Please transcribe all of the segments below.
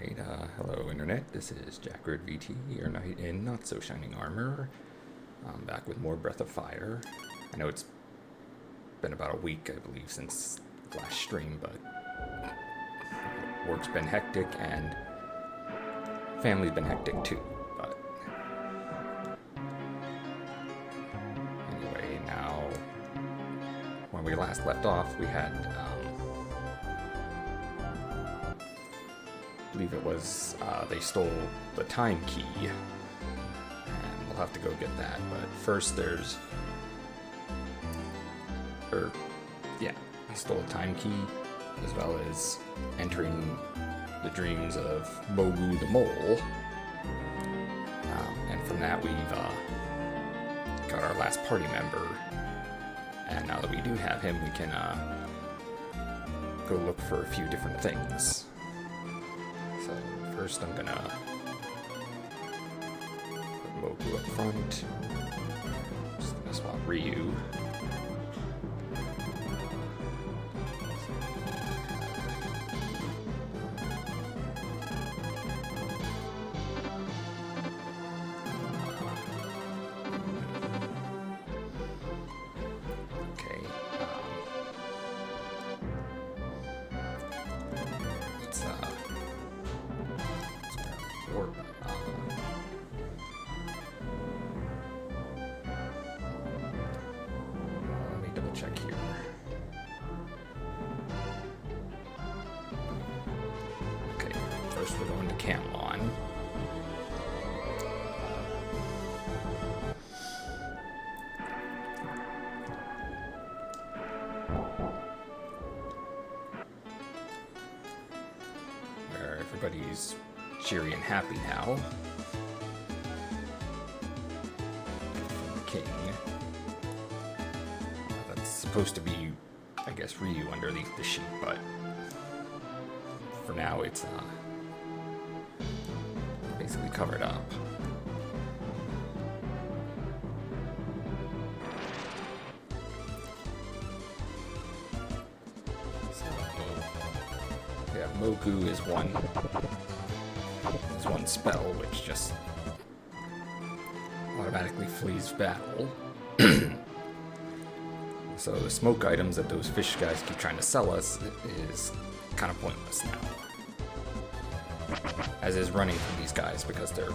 Alright, hello Internet, this is Jackred VT, your knight in not so shining armor. I'm back with more Breath of Fire. I know it's been about a week, I believe, since the last stream, but work's been hectic and family's been hectic too, but anyway, now when we last left off, we had I believe it was, they stole the time key, and we'll have to go get that, but first there's, they stole a time key, as well as entering the dreams of Mogu the Mole, and from that we've got our last party member, and now that we do have him, we can go look for a few different things. So first I'm gonna put Mogu up front. Just gonna swap Ryu. Check here. Okay, first we're going to Camlon. Where everybody's cheery and happy now. From the king. Supposed to be, I guess, Ryu underneath the sheet, but for now it's basically covered up. So, yeah, Mogu is one spell which just automatically flees battle. So the smoke items that those fish guys keep trying to sell us is kind of pointless now. As is running from these guys because they're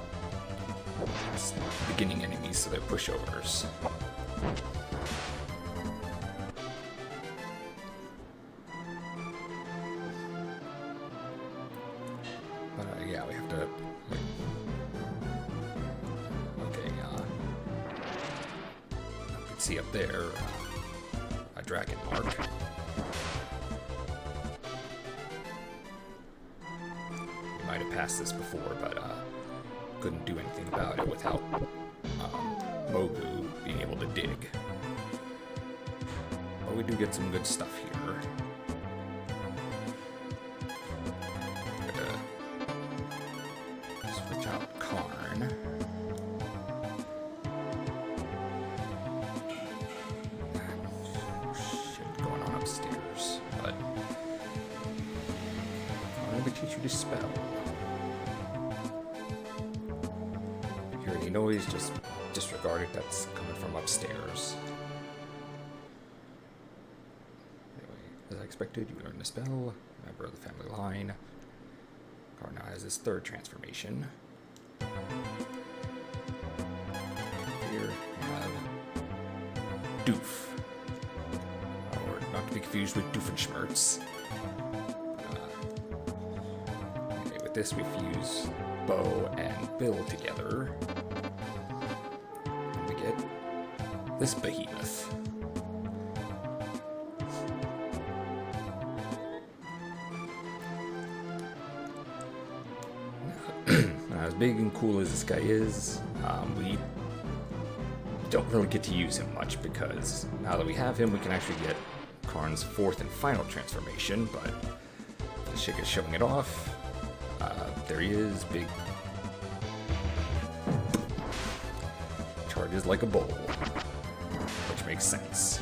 beginning enemies, so they're pushovers. But yeah, we have to wait. Okay, you can see up there. Dragon mark. We might have passed this before, but couldn't do anything about it without Mogu being able to dig. But we do get some good stuff here. I'm gonna switch out Karn. Upstairs, but I'm going to teach you to spell. If you hear any noise, just disregard it. That's coming from upstairs. Anyway, as I expected, you learned the spell. Member of the family line. Karn now has his third transformation. Here we have Doof. Not to be confused with Doofenshmirtz. Okay, with this we fuse Bo and Bill together. And we get this behemoth. Now, as big and cool as this guy is, we don't really get to use him much because now that we have him, we can actually get Karn's fourth and final transformation, but the Shik is showing it off. There he is, big. Charges like a bull, which makes sense.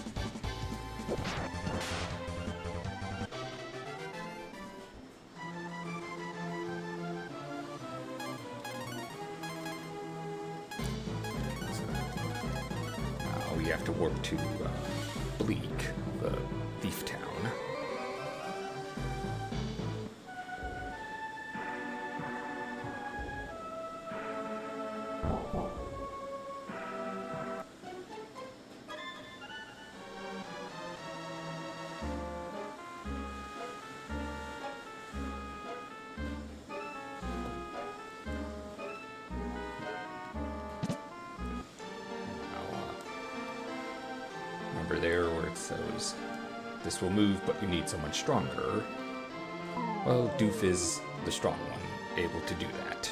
have to warp to Bleak, the thief town. There where it says this will move, but you need someone stronger. Well, Doof is the strong one, able to do that.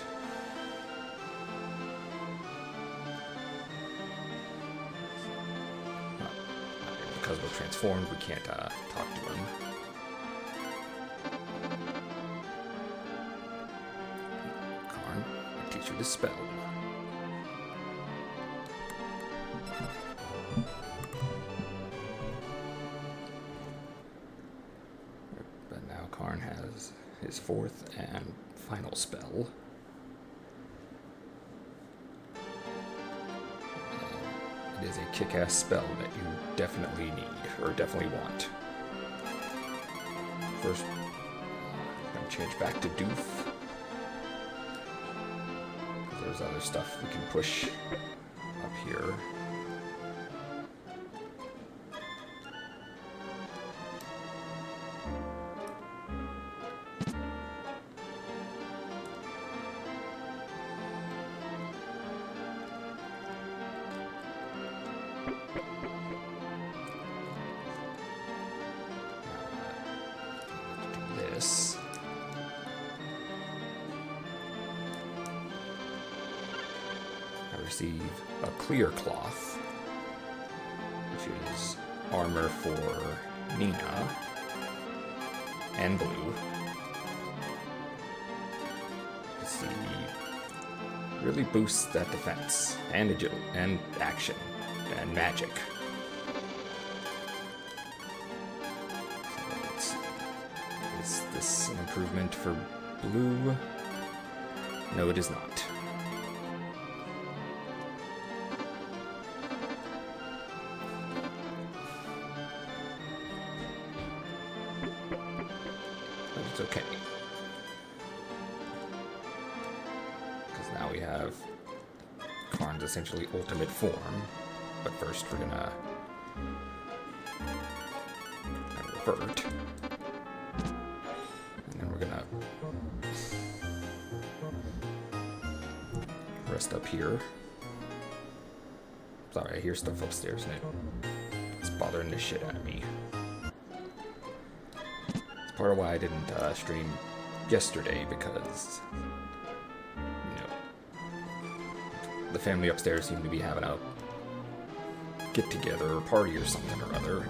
Because we're transformed, we can't talk to him. Karn, I teach you the spell. Karn has his fourth and final spell. And it is a kick-ass spell that you definitely need, or definitely want. First, I'm going to change back to Doof. There's other stuff we can push up here. Receive a clear cloth, which is armor for Nina and Blue. Let's see, really boosts that defense and agility and action and magic. So is this an improvement for Blue? No, it is not. It's okay. Because now we have Karn's essentially ultimate form. But first we're gonna revert. And then we're gonna rest up here. Sorry, I hear stuff upstairs and it's bothering the shit out of me. Part of why I didn't stream yesterday, because, you know, the family upstairs seemed to be having a get-together or party or something or other,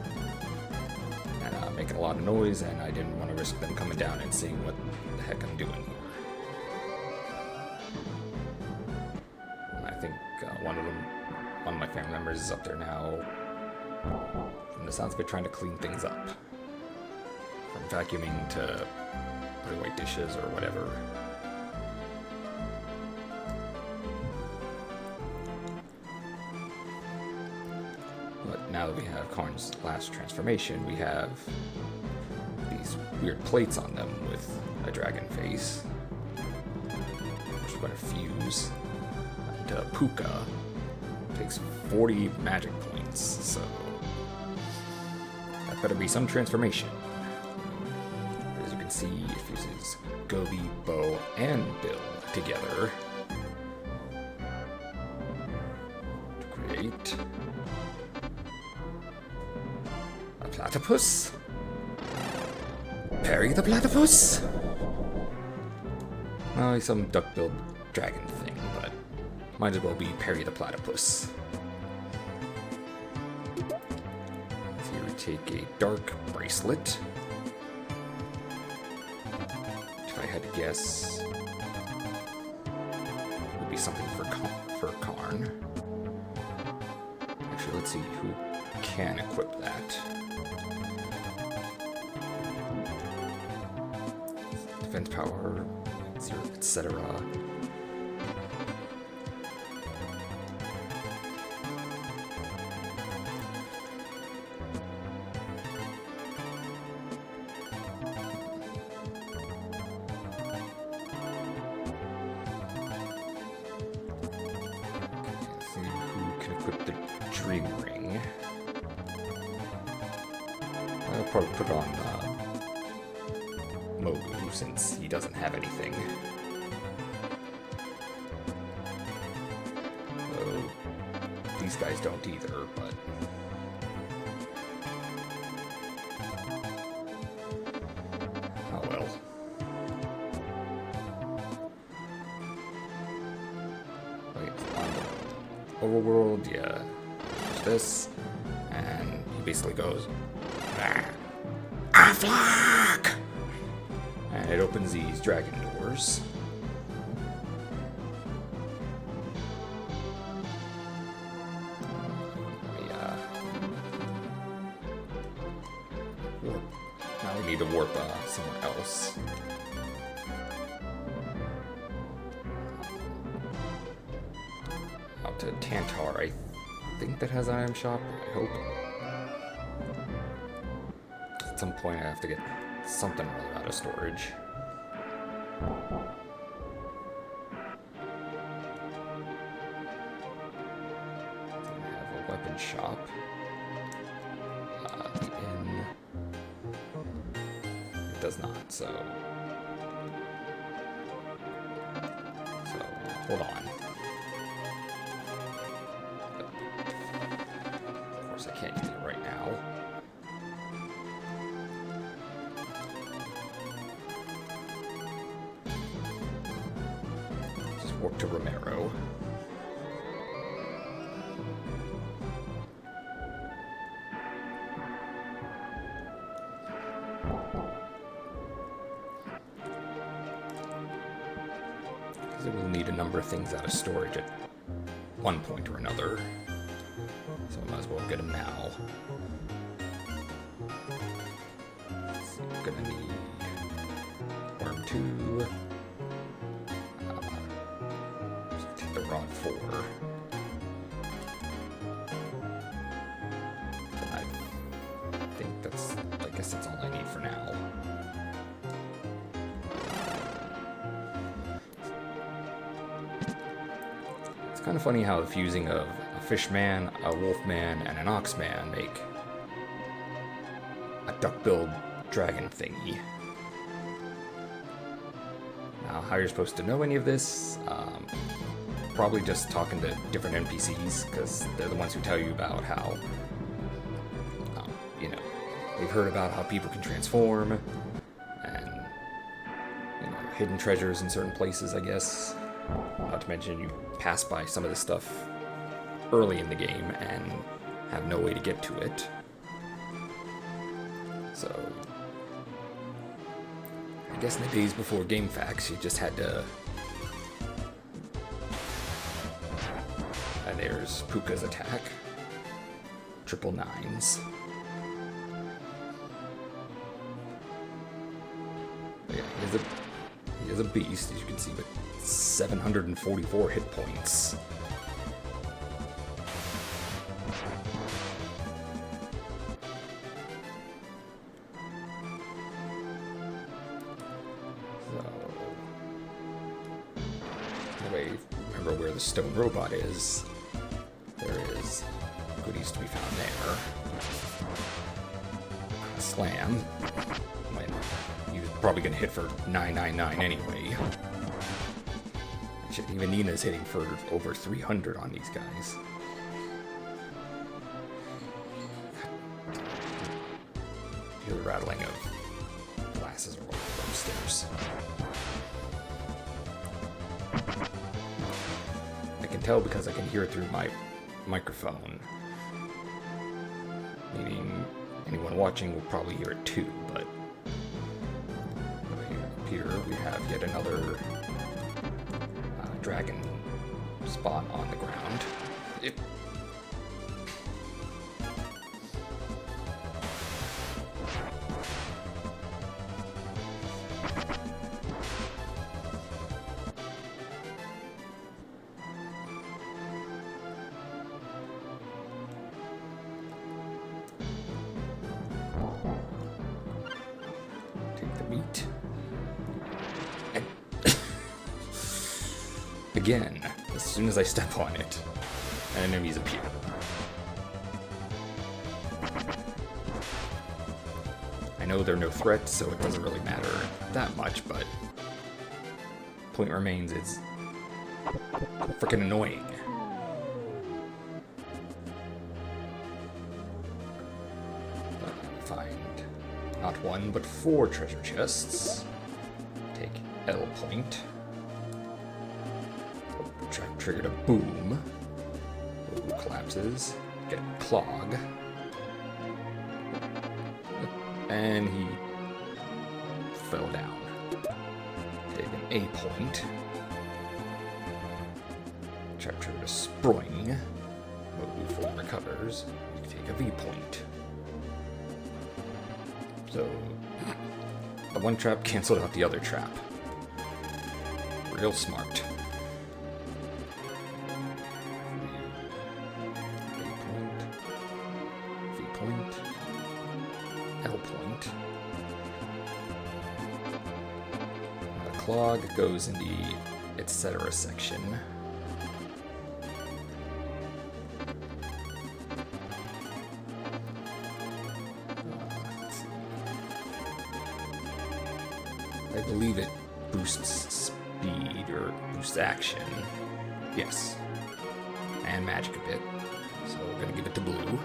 and making a lot of noise, and I didn't want to risk them coming down and seeing what the heck I'm doing here. And I think one of my family members is up there now, from the sounds of it, trying to clean things up. From vacuuming to putting away dishes or whatever. But now that we have Karn's last transformation, we have these weird plates on them with a dragon face, which we're going to fuse to Puka. Takes 40 magic points, so that better be some transformation. See, it fuses Gobi, Bo, and Bill together to create a platypus. Perry the platypus? Well, he's some duck-billed dragon thing, but might as well be Perry the platypus. So here we take a dark bracelet. If I had to guess, it would be something for Karn. Actually, let's see who can equip that. Defense power, etc. equip the Dream Ring. I'll probably put it on Mogu since he doesn't have anything. So, these guys don't either, but... oh well. Wait, Overworld, yeah. There's this, and he basically goes, Aflac! And it opens these dragon doors. Warp. Now we need to warp somewhere else. Out to Tantar. I think that has an item shop. I hope. At some point I have to get something or other out of storage. I have a weapon shop. The inn. It does not, so hold on. Of course I can't use it right now. Warp to Romero. Because it will need a number of things out of storage at one point or another. So I might as well get them now. So we're gonna need Worm 2. The Rod 4. I think I guess that's all I need for now. It's kind of funny how the fusing of a fishman, a wolfman, and an oxman make a duck-billed dragon thingy. Now, how you're supposed to know any of this, probably just talking to different NPCs, because they're the ones who tell you about how, they've heard about how people can transform, and, hidden treasures in certain places, I guess. Not to mention you pass by some of this stuff early in the game and have no way to get to it. So, I guess in the days before GameFAQs, you just had to... And there's Puka's attack. Triple nines. But yeah, he is a beast, as you can see, with 744 hit points. Remember where the stone robot is. There is goodies to be found there. Slam. He's probably gonna hit for 999 anyway. Shit, even Nina's hitting for over 300 on these guys. Hear the rattling of glasses rolling upstairs. I can tell because I can hear it through my microphone. Meaning anyone watching will probably hear it too, but up here we have yet another dragon spot on the ground. Take the meat. And again, as soon as I step on it. and enemies appear. I know they're no threat, so it doesn't really matter that much, but point remains, it's freaking annoying. Find not one, but 4 treasure chests. Take L point. Trap triggered a boom. Boom collapses. Get clog. And he fell down. Take an A point. Trap triggered a spring. Boom fully recovers. You can take a V point. So the one trap canceled out the other trap. Real smart. V point, L point. The clog goes in the etc. section. I believe it boosts speed or boosts action. Yes. And magic a bit. So we're gonna give it to blue.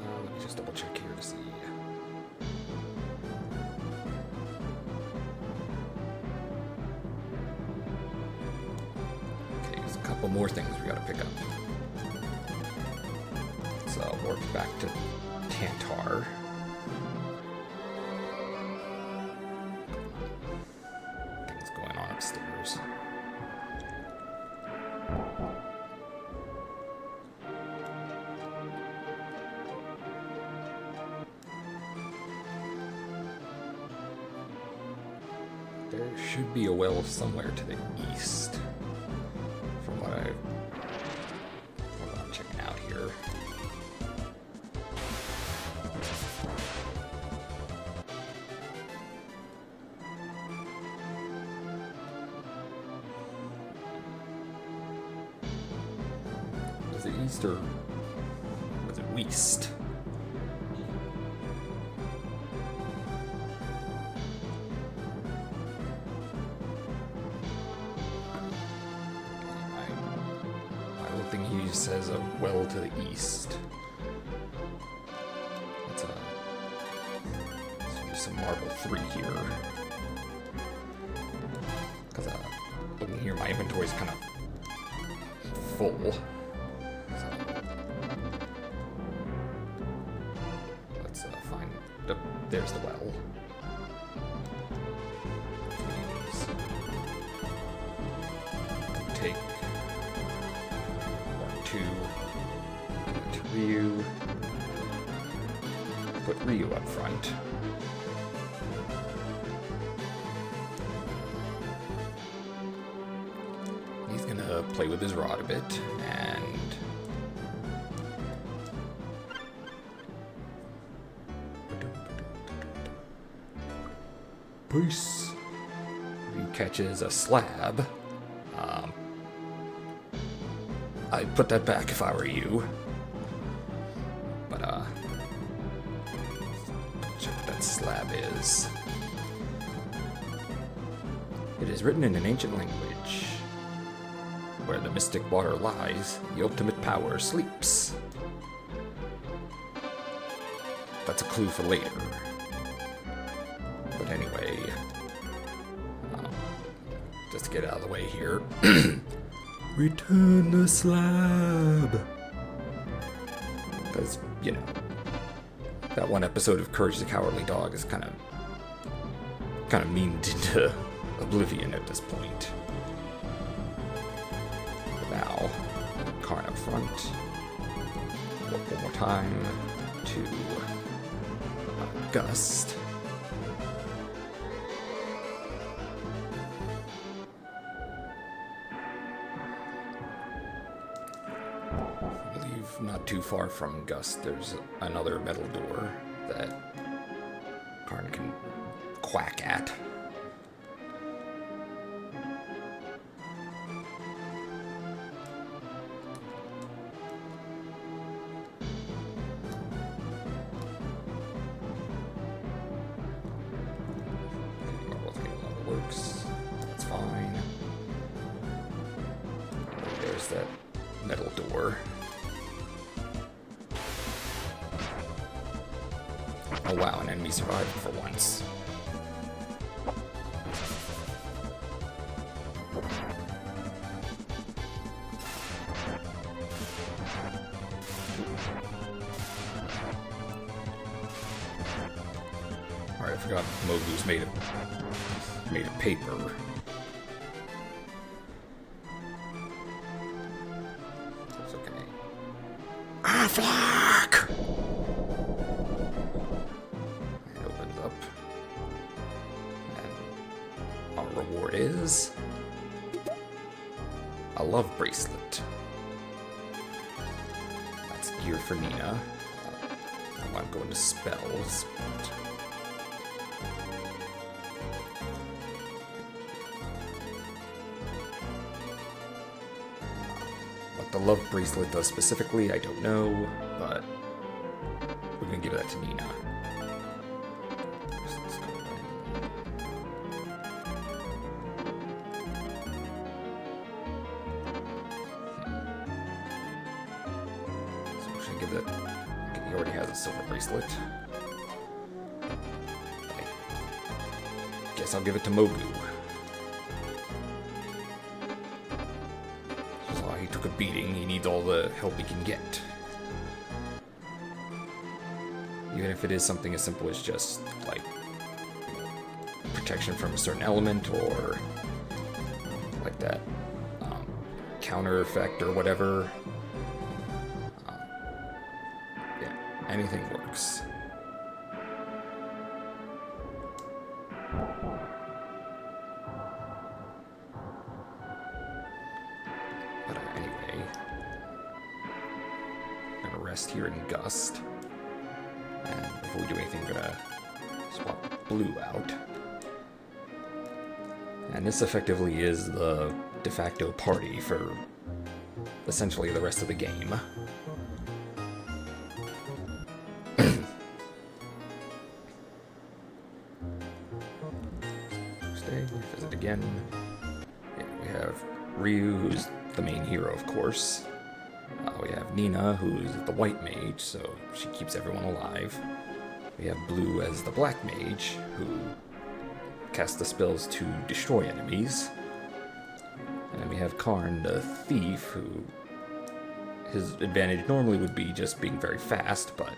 Let me just double check here to see. Okay, there's a couple more things we gotta pick up. So warp back to Tantar. Things going on upstairs. There should be a well somewhere to the east, from what I'm checking out here. Was it east or was it west? He says a well to the east. Let's use some marble 3 here. Because looking here, my inventory's kind of full. So, let's find. There's the well. Take 2 to Ryu. Put Ryu up front. He's gonna play with his rod a bit and peace. He catches a slab. I'd put that back if I were you. But, check what that slab is. It is written in an ancient language. Where the mystic water lies, the ultimate power sleeps. That's a clue for later. But anyway, just to get out of the way here. Return the slab. Because, you know, that one episode of Courage the Cowardly Dog is kind of memed into oblivion at this point. But now, Karn up front. Warp one more time to Gust. Not too far from Gust, there's another metal door that Karn can quack at. Works. That's fine. There's that metal door. Oh wow, an enemy survived for once. Alright, I forgot Mogu's made of paper. That's okay. Ah, flock! It opens up. And our reward is a love bracelet. That's gear for Nina. I want to go into spells. The love bracelet does specifically, I don't know, but we're gonna give that to Nina. Let's go So we're gonna give that. He already has a silver bracelet. I guess I'll give it to Mogu. Took a beating, he needs all the help he can get. Even if it is something as simple as just, like, protection from a certain element, or like that counter effect or whatever. Yeah, anything works. Here in Gust. And before we do anything, we're gonna swap Blue out. And this effectively is the de facto party for essentially the rest of the game. Stay, visit again. Yeah, we have Ryu, who's the main hero, of course. We have Nina, who's the white mage, so she keeps everyone alive. We have Blue as the black mage, who casts the spells to destroy enemies. And then we have Karn, the thief, who his advantage normally would be just being very fast, but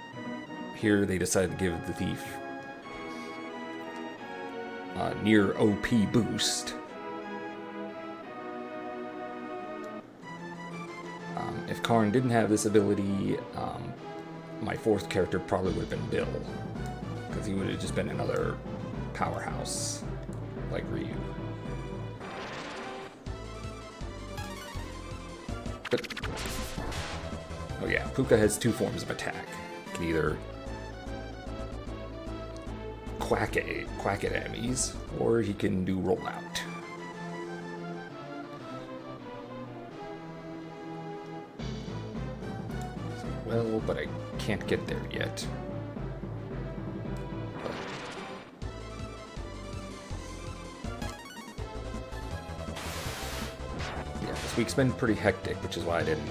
here they decided to give the thief a near OP boost. If Karn didn't have this ability, my fourth character probably would have been Bill, because he would have just been another powerhouse, like Ryu. But, oh yeah, Puka has two forms of attack. He can either quack at enemies, or he can do rollout. Well, but I can't get there yet. But yeah, this week's been pretty hectic, which is why I didn't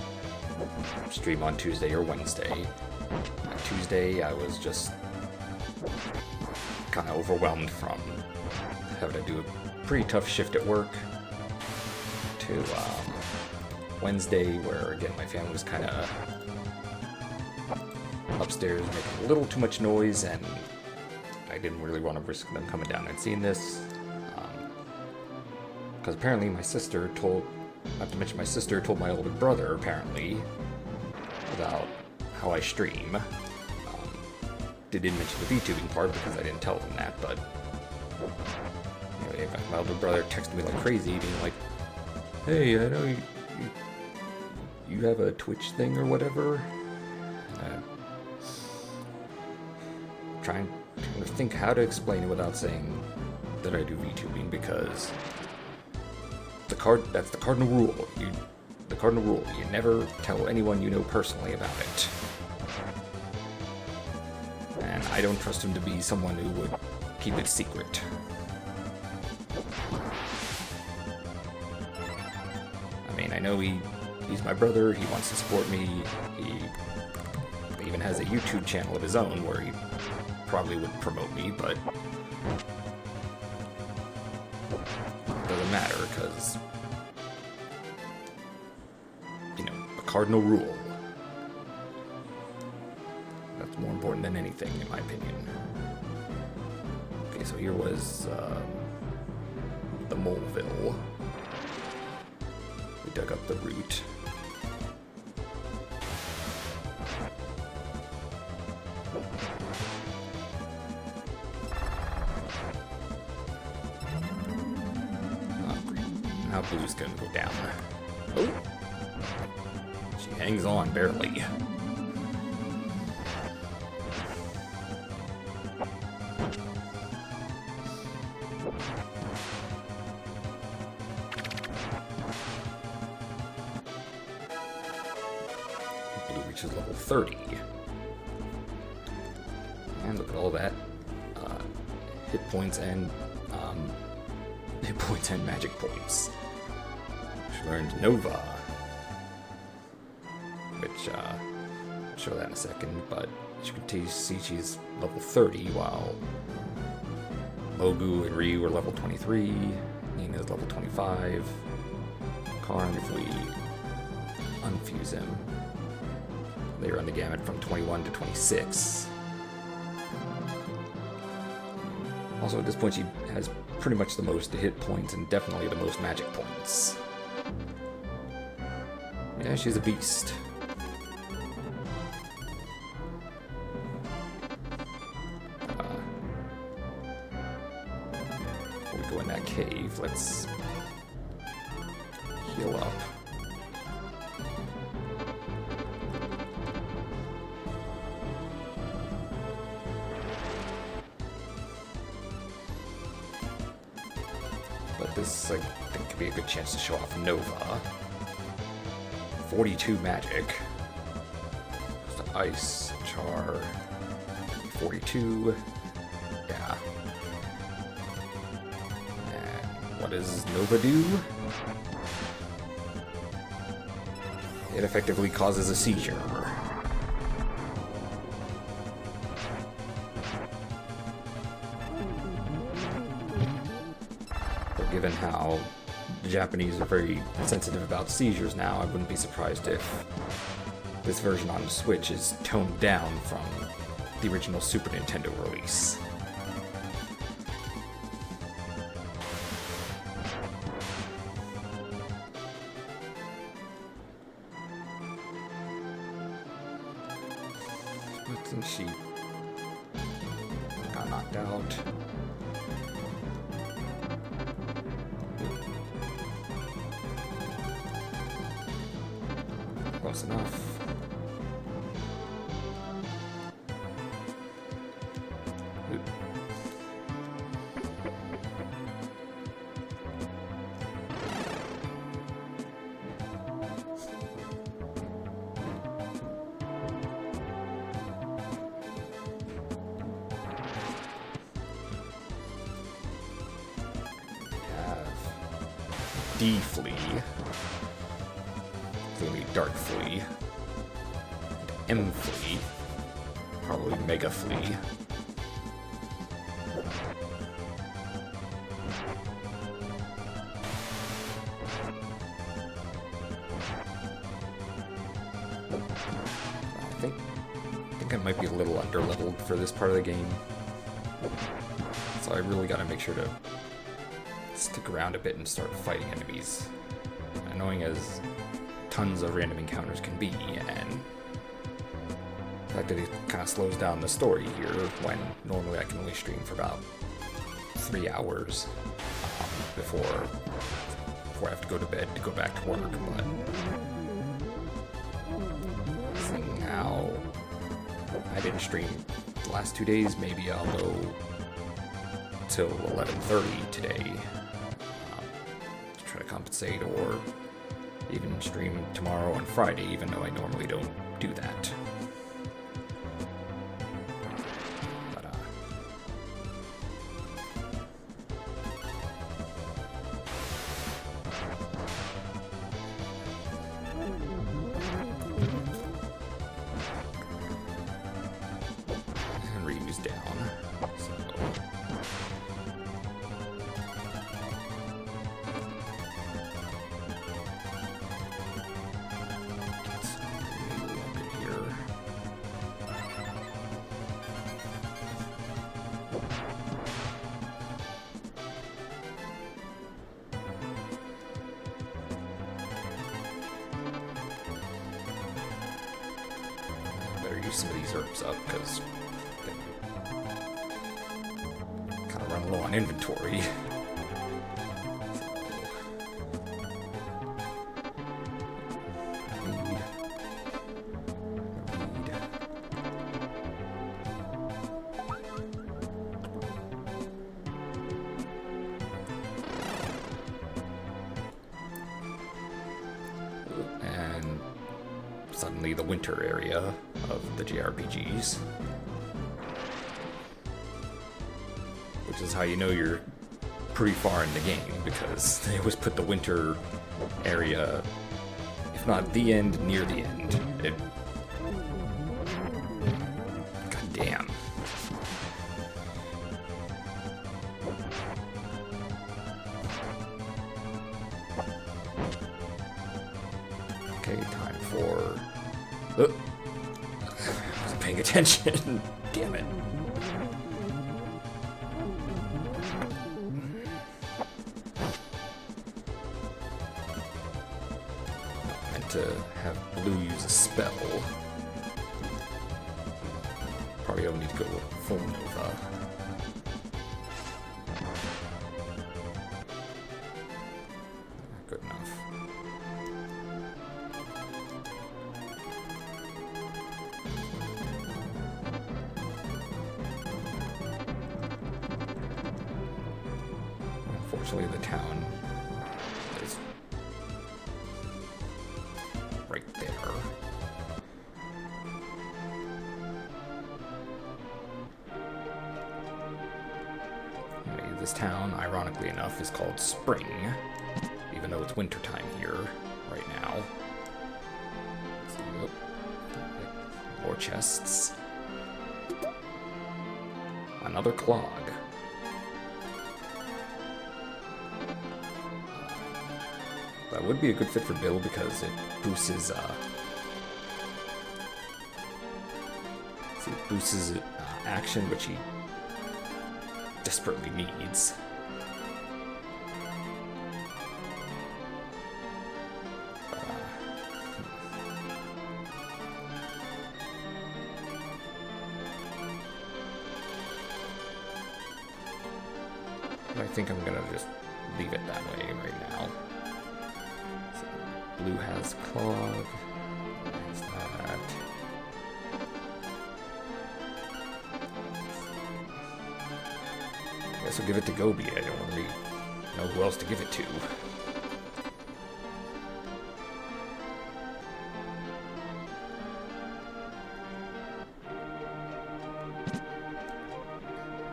stream on Tuesday or Wednesday. On Tuesday, I was just kind of overwhelmed from having to do a pretty tough shift at work, to Wednesday, where again my family was kind of upstairs making a little too much noise, and I didn't really want to risk them coming down and seeing this, because apparently my sister told, not to mention my sister told my older brother apparently about how I stream. They didn't mention the VTubing part because I didn't tell them that, but anyway, my older brother texted me like crazy, being like, "Hey, I know you have a Twitch thing or whatever." trying to think how to explain it without saying that I do VTubing, because that's the cardinal rule. The cardinal rule, you never tell anyone you know personally about it. And I don't trust him to be someone who would keep it secret. I mean, I know he's my brother, he wants to support me, he even has a YouTube channel of his own where he probably would promote me, but it doesn't matter, because, you know, the cardinal rule. That's more important than anything, in my opinion. Okay, so here was the Moleville. We dug up the root. Now Blue's gonna go down. Oh! She hangs on barely. Blue reaches level 30. And look at all that hit points and magic points. She learned Nova, which I'll show that in a second, but as you can see, she's level 30, while Mogu and Ryu are level 23, Nina's level 25, Karn, if we unfuse him, they run the gamut from 21 to 26. Also, at this point, she has pretty much the most hit points and definitely the most magic points. Yeah, she's a beast. Before we go in that cave, let's heal up. But this, I think, could be a good chance to show off Nova. 42 magic. Just ice, char, 42. Yeah. And what does Nova do? It effectively causes a seizure. Given how the Japanese are very sensitive about seizures now, I wouldn't be surprised if this version on the Switch is toned down from the original Super Nintendo release. But since she got knocked out, close enough. D-Flea, clearly Dark Flea, M-Flea, probably Mega Flea. I think I might be a little under-leveled for this part of the game, so I really gotta make sure to stick around a bit and start fighting enemies. Annoying as tons of random encounters can be, and the fact that it kind of slows down the story here when normally I can only stream for about 3 hours before I have to go to bed to go back to work. But seeing how I didn't stream the last 2 days. Maybe I'll go till 11:30 today to try to compensate, or even stream tomorrow and Friday, even though I normally don't do that. But, and reuse down. So. Some of these herbs up because kind of run low on inventory. And suddenly the winter area of the JRPGs, which is how you know you're pretty far in the game, because they always put the winter area, if not the end, near the end. God damn. Okay, time for... I wasn't paying attention. Damn it. I meant to have Blue use a spell. Probably don't need to go full Nova. Good enough. Unfortunately, the town is right there. Anyway, this town, ironically enough, is called Spring, even though it's wintertime here right now. So, more chests. Another clog. That would be a good fit for Bill because it boosts his, action, which he desperately needs. I think I'm gonna just leave it that way right now. Blue has clog. There's that. I guess we'll give it to Gobi. I don't really know who else to give it to.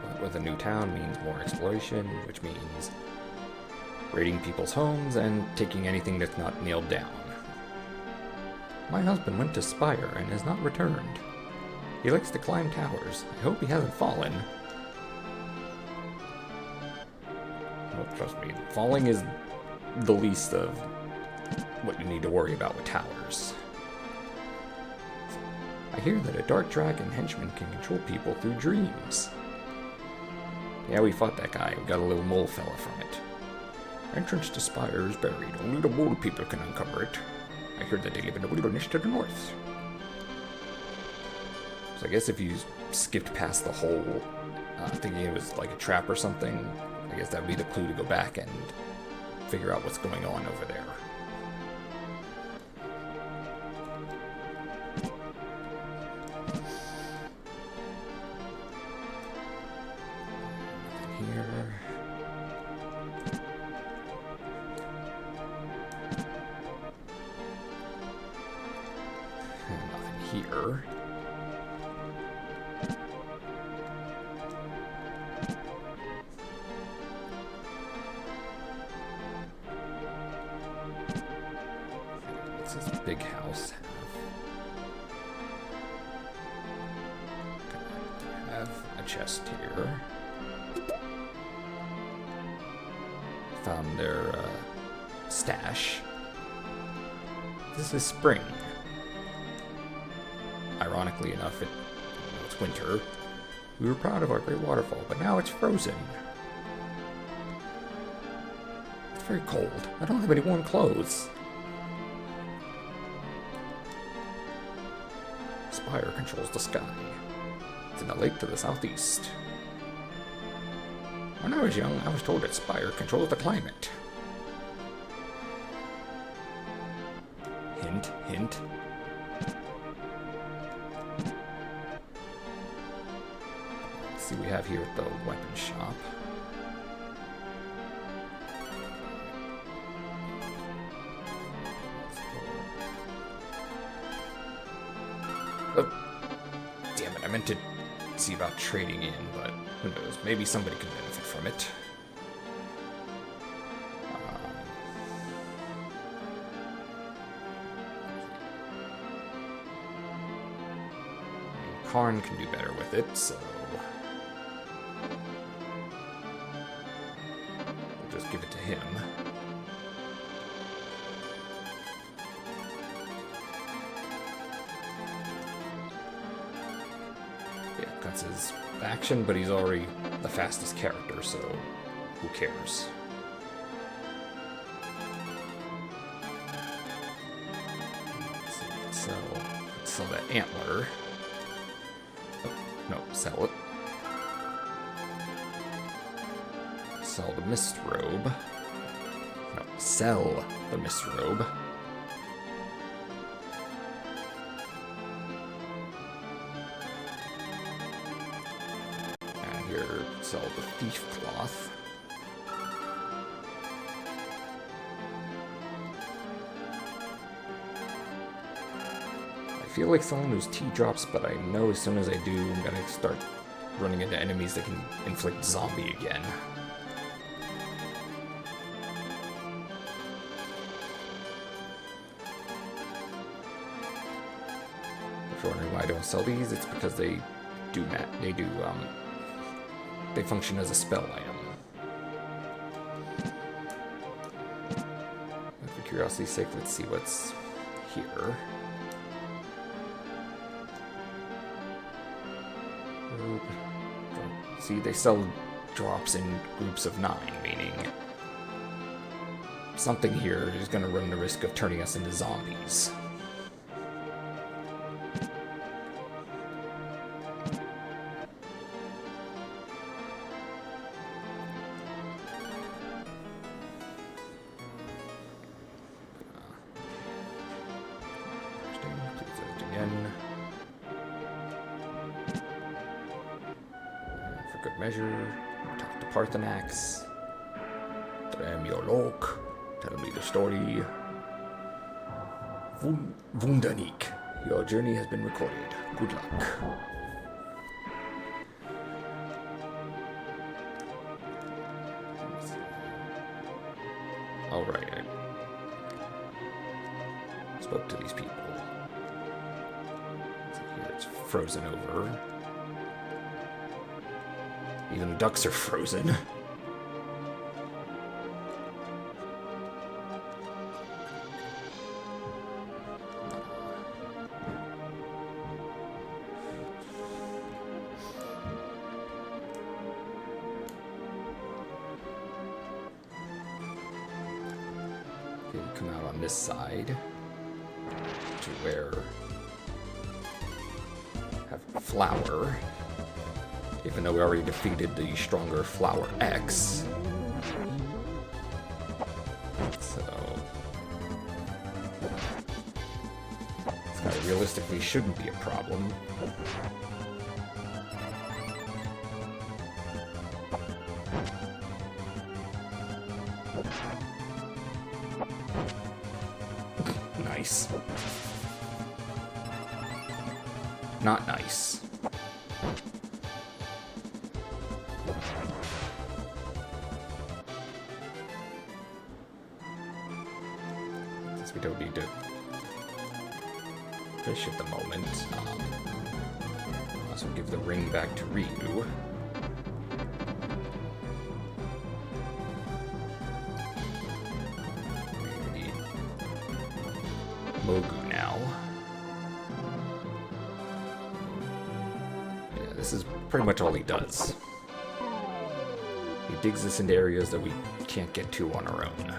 But with a new town means more exploration, which means raiding people's homes and taking anything that's not nailed down. My husband went to Spire and has not returned. He likes to climb towers. I hope he hasn't fallen. Well, trust me, falling is the least of what you need to worry about with towers. I hear that a dark dragon henchman can control people through dreams. Yeah, we fought that guy. We got a little mole fella from it. Entrance to Spire is buried. Only the mole people can uncover it. I heard that they live in the wilderness to the north. So I guess if you skipped past the hole, thinking it was like a trap or something, I guess that would be the clue to go back and figure out what's going on over there. here. What's this big house have? A chest here. Found their stash. This is spring. Ironically enough, it's winter. We were proud of our great waterfall, but now it's frozen. It's very cold. I don't have any warm clothes. Spire controls the sky. It's in a lake to the southeast. When I was young, I was told that Spire controls the climate. Hint, hint. Let's see what we have here at the weapon shop. Oh, damn it, I meant to see about trading in, but who knows, maybe somebody could benefit from it. Karn can do better with it, so we'll just give it to him. Yeah, that's his action, but he's already the fastest character, so who cares? Let's sell that antler. No, sell it. Sell the mist robe. No, sell the mist robe. And here, sell the thief cloth. I feel like selling those T-drops, but I know as soon as I do, I'm gonna start running into enemies that can inflict zombie again. If you're wondering why I don't sell these, it's because they function as a spell item. For curiosity's sake, let's see what's here. See, they sell drops in groups of 9, meaning something here is going to run the risk of turning us into zombies. Measure, talk to Parthenax, Dremiolok, tell me the story. Wundernik, your journey has been recorded. Good luck. Alright, I spoke to these people. Here it's frozen over. Even the ducks are frozen. Okay, we come out on this side to where have flour. Even though we already defeated the stronger Flower X. So this guy realistically shouldn't be a problem. Nice. Not nice. Since we don't need to fish at the moment, also give the ring back to Ryu. We need Mogu now. Yeah, this is pretty much all he does. He digs us into areas that we can't get to on our own.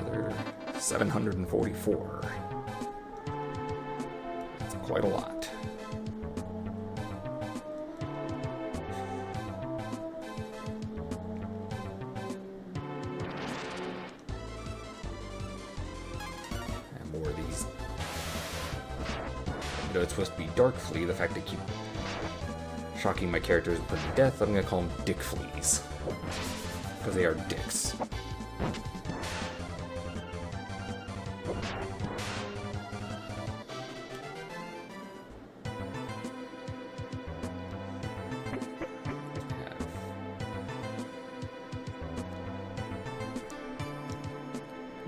Together, 744. That's quite a lot. It's supposed to be Dark Flea. The fact they keep shocking my characters and putting to death, I'm gonna call them Dick Fleas. Because they are dicks.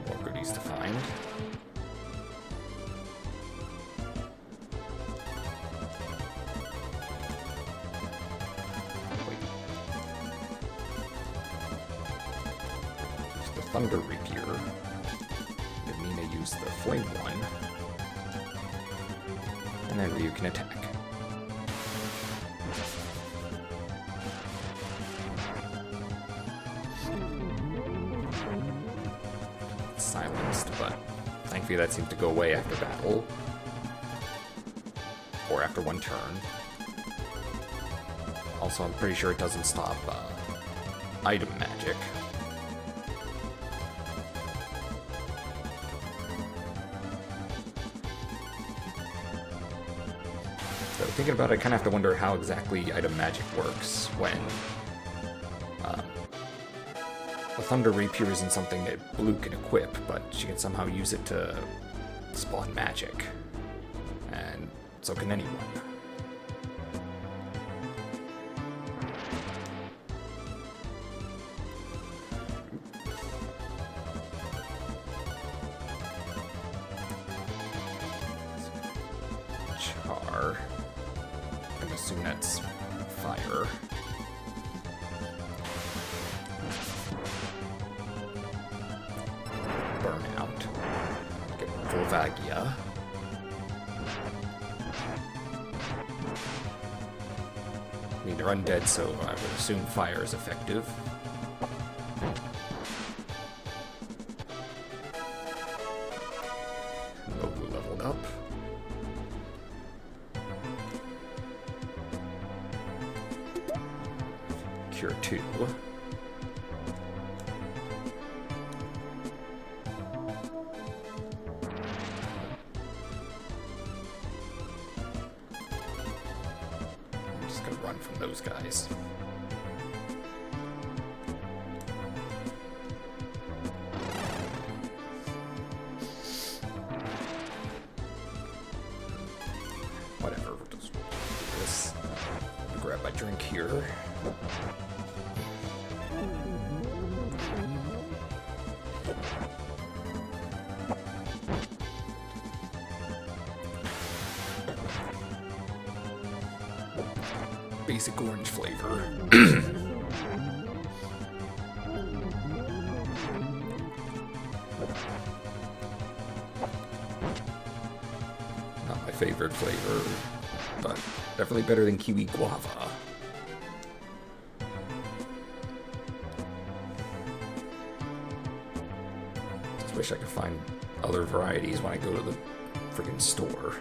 More goodies to find. Thunder Rapier. Didn't mean to use the flame one. And then Ryu can attack. Silenced, but thankfully that seems to go away after battle. Or after one turn. Also, I'm pretty sure it doesn't stop item magic. Thinking about it, I kind of have to wonder how exactly item magic works when a Thunder Rapier isn't something that Blue can equip, but she can somehow use it to spawn magic. And so can anyone. Char. I assume that's fire. Burnout. Get Volvagia. I mean, they're undead, so I would assume fire is effective. Mogu leveled up. Cure 2. I'm just gonna run from those guys. Whatever, we'll just do this. Grab my drink here. Basic orange flavor. Not my favorite flavor, but definitely better than kiwi guava. Just wish I could find other varieties when I go to the freaking store.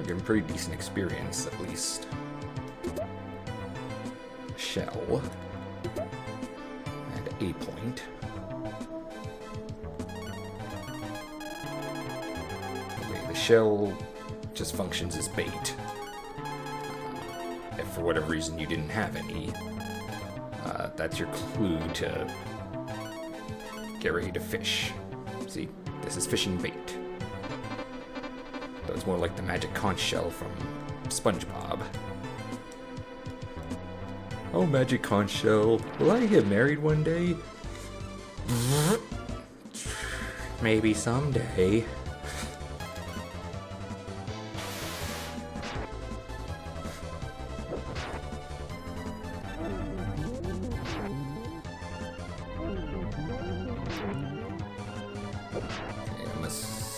getting pretty decent experience, at least. Shell. And a point. Okay, the shell just functions as bait. If for whatever reason you didn't have any, that's your clue to get ready to fish. See, this is fishing bait. Though it's more like the magic conch shell from SpongeBob. Oh, magic conch shell, will I get married one day? Maybe someday.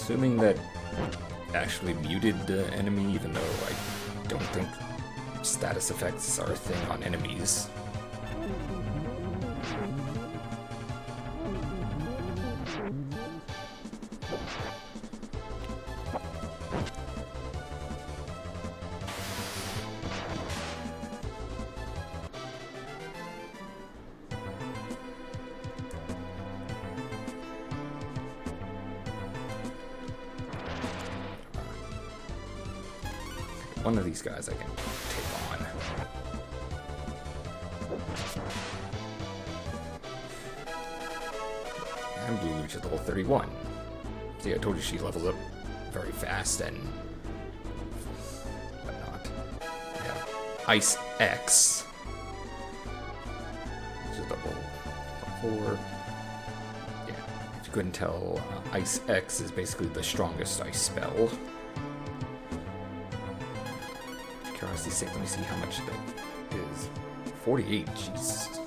Assuming that actually muted the enemy, even though I don't think status effects are a thing on enemies. One of these guys I can take on. And Blue Luch at level 31. See, I told you she levels up very fast and whatnot. Yeah. Ice X. Which is level 4. Yeah, if you couldn't tell, Ice X is basically the strongest ice spell. Curiosity sake, let me see how much that is. 48, jeez.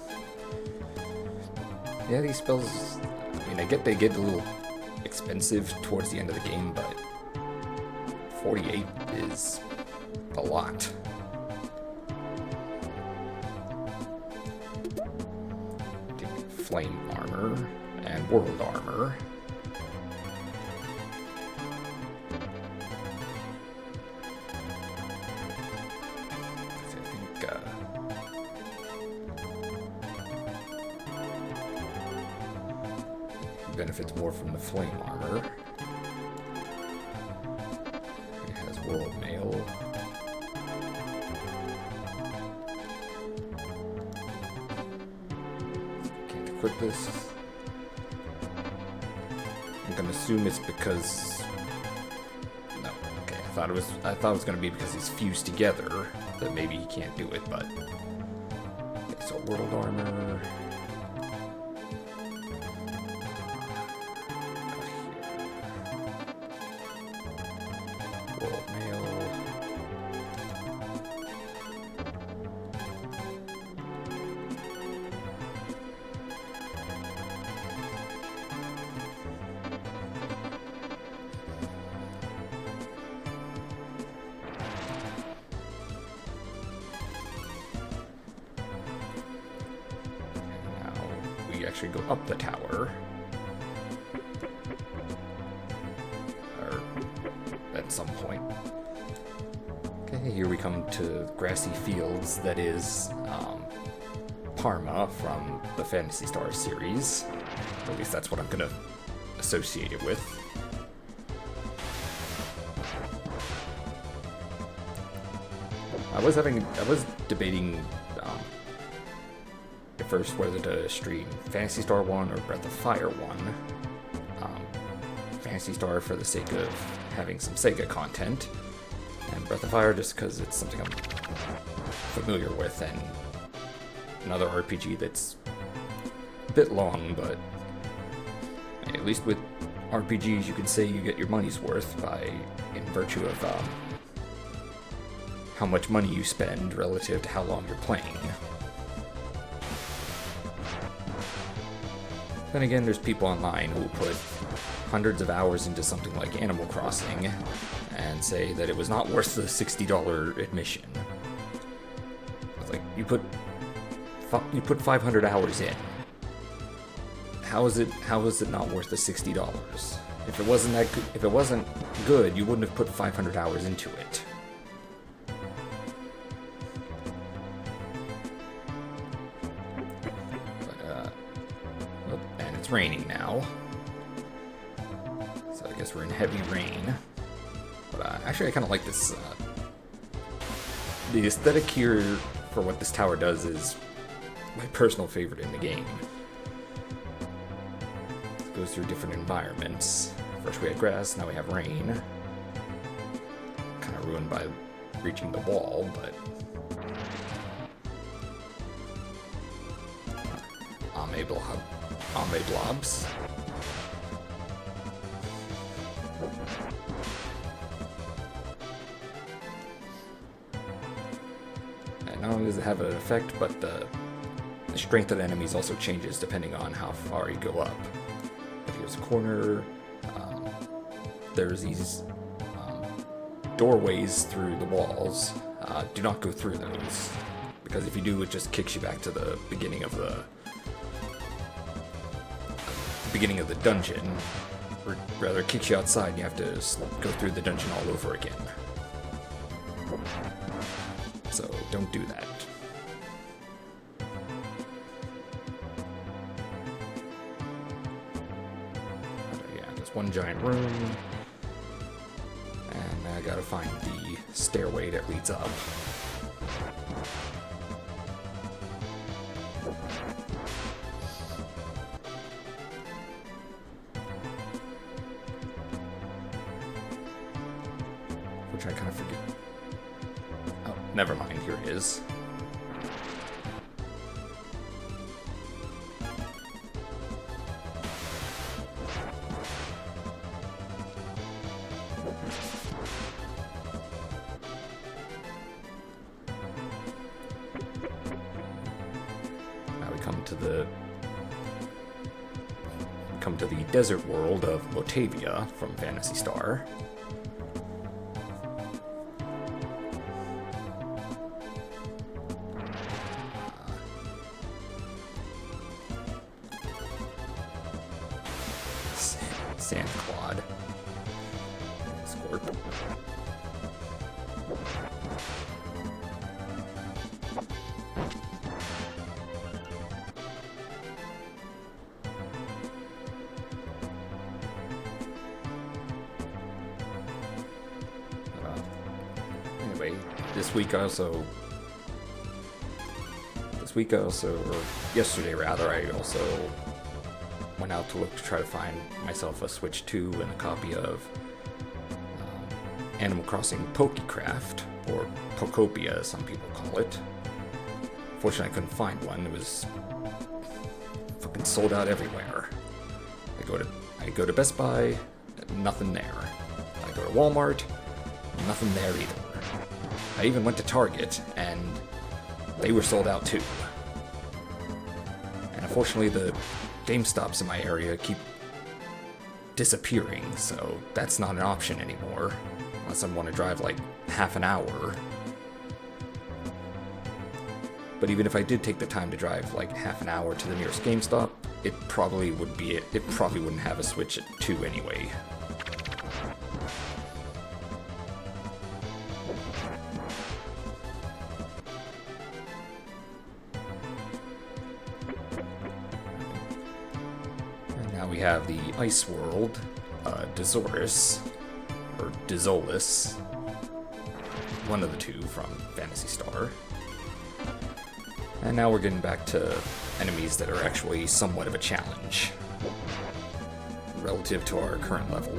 Yeah, these spells, I mean, I get they get a little expensive towards the end of the game, but 48 is a lot. Flame armor and world armor. Benefits more from the flame armor. It has world mail. Can't equip this. I'm gonna assume it's because no. Okay, I thought it was gonna be because he's fused together that maybe he can't do it, but okay, so world armor. World mail. Now we actually go up the tower. At some point. Okay, here we come to grassy fields that is Parma from the Phantasy Star series. Or at least that's what I'm gonna associate it with. I was debating at first whether to stream Phantasy Star 1 or Breath of Fire 1. Phantasy Star for the sake of having some Sega content, and Breath of Fire just because it's something I'm familiar with, and another RPG that's a bit long, but at least with RPGs you can say you get your money's worth by, in virtue of how much money you spend relative to how long you're playing. Then again, there's people online who put hundreds of hours into something like Animal Crossing and say that it was not worth the $60 admission. It's like, you put 500 hours in. How is it not worth the $60? If it wasn't good, you wouldn't have put 500 hours into it. it's raining now. So I guess we're in heavy rain. But actually I kind of like this. The aesthetic here for what this tower does is my personal favorite in the game. It goes through different environments. First we had grass, now we have rain. Kind of ruined by reaching the wall, but... Ame blobs. And not only does it have an effect, but the strength of the enemies also changes depending on how far you go up. If here's a corner, there's these doorways through the walls. Do not go through those, because if you do, it just kicks you back to the beginning of the dungeon, or rather kicks you outside and you have to go through the dungeon all over again. So don't do that. Yeah, just one giant room, and I gotta find the stairway that leads up. Which I kind of forget. Oh, never mind, here it is. Now we come to the desert world of Lotavia from Phantasy Star. Sand Clawed. Scorp. Anyway, this week I also, or yesterday rather, I also went out to look to try to find myself a Switch 2 and a copy of Animal Crossing Pokécraft, or Pokopia as some people call it. Fortunately I couldn't find one. It was fucking sold out everywhere. I go to Best Buy, nothing there. I go to Walmart, nothing there either. I even went to Target and they were sold out too. And unfortunately the GameStops in my area keep disappearing, so that's not an option anymore, unless I want to drive like half an hour. But even if I did take the time to drive like half an hour to the nearest GameStop, it probably wouldn't have a Switch 2 anyway. Now we have the Ice World, Dezoris, or Dezolis, one of the two from Phantasy Star. And now we're getting back to enemies that are actually somewhat of a challenge, relative to our current level.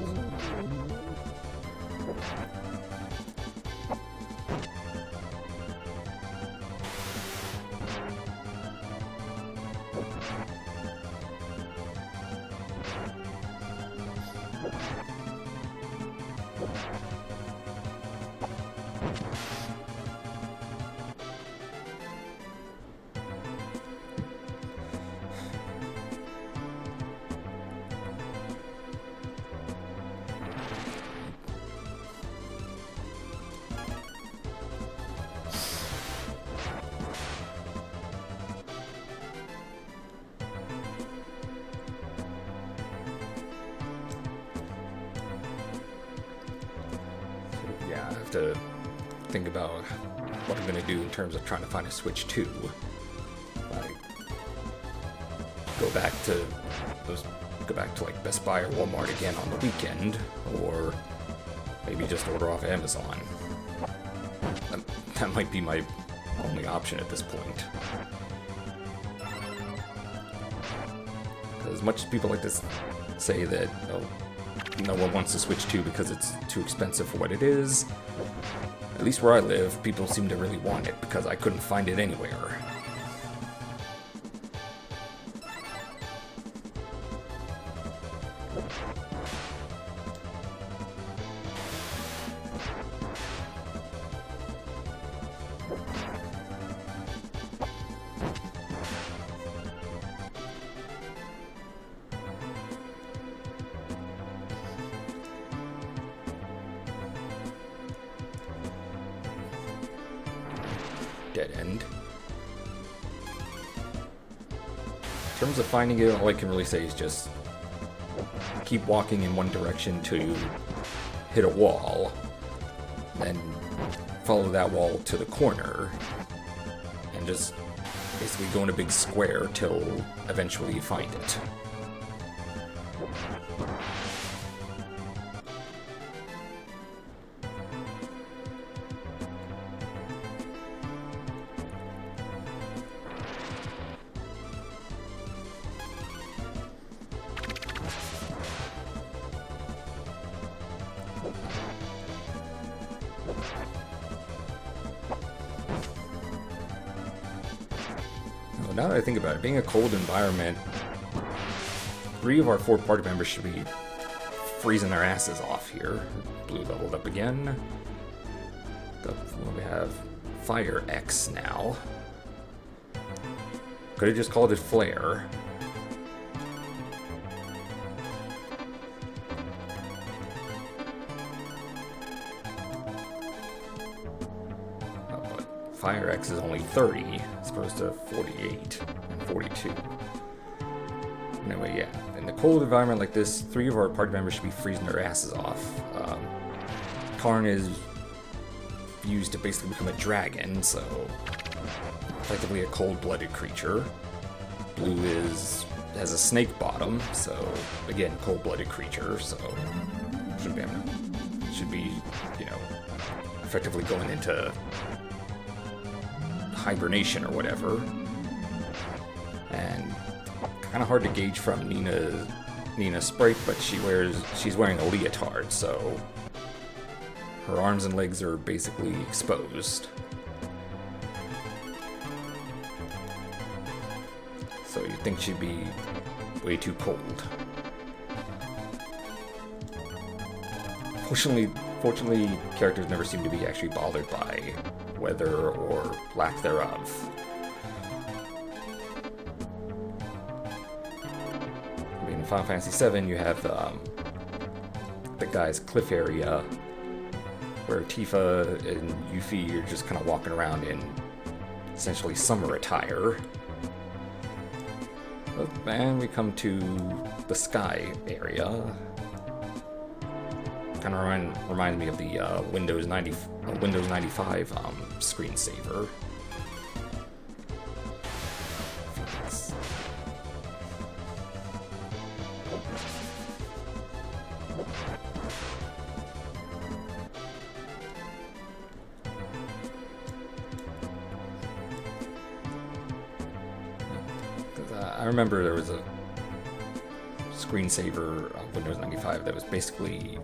Yeah, I have to think about what I'm going to do in terms of trying to find a Switch 2. I go go back to like Best Buy or Walmart again on the weekend, or maybe just order off Amazon. That might be my only option at this point. As much as people like to say that no one wants to Switch 2 because it's too expensive for what it is, at least where I live, people seem to really want it because I couldn't find it anywhere. Dead end. In terms of finding it, all I can really say is just keep walking in one direction to hit a wall, then follow that wall to the corner, and just basically go in a big square till eventually you find it. Now that I think about it, being a cold environment, 3 of our 4 party members should be freezing their asses off here. Blue leveled up again. We have Fire X now. Could have just called it Flare. Fire X is only 30, as opposed to 48 and 42. Anyway, yeah, in a cold environment like this, 3 of our party members should be freezing their asses off. Karn is used to basically become a dragon, so effectively a cold-blooded creature. Blue has a snake bottom, so again, cold-blooded creature, so should be, you know, effectively going into hibernation or whatever. And kind of hard to gauge from Nina's sprite, but she's wearing a leotard, so her arms and legs are basically exposed. So you'd think she'd be way too cold. Fortunately, characters never seem to be actually bothered by weather or lack thereof. I mean, in Final Fantasy VII, you have the guy's cliff area where Tifa and Yuffie are just kind of walking around in essentially summer attire. And we come to the sky area. Kind of reminds me of the Windows 95 screensaver. I remember there was a screensaver of Windows 95 that was basically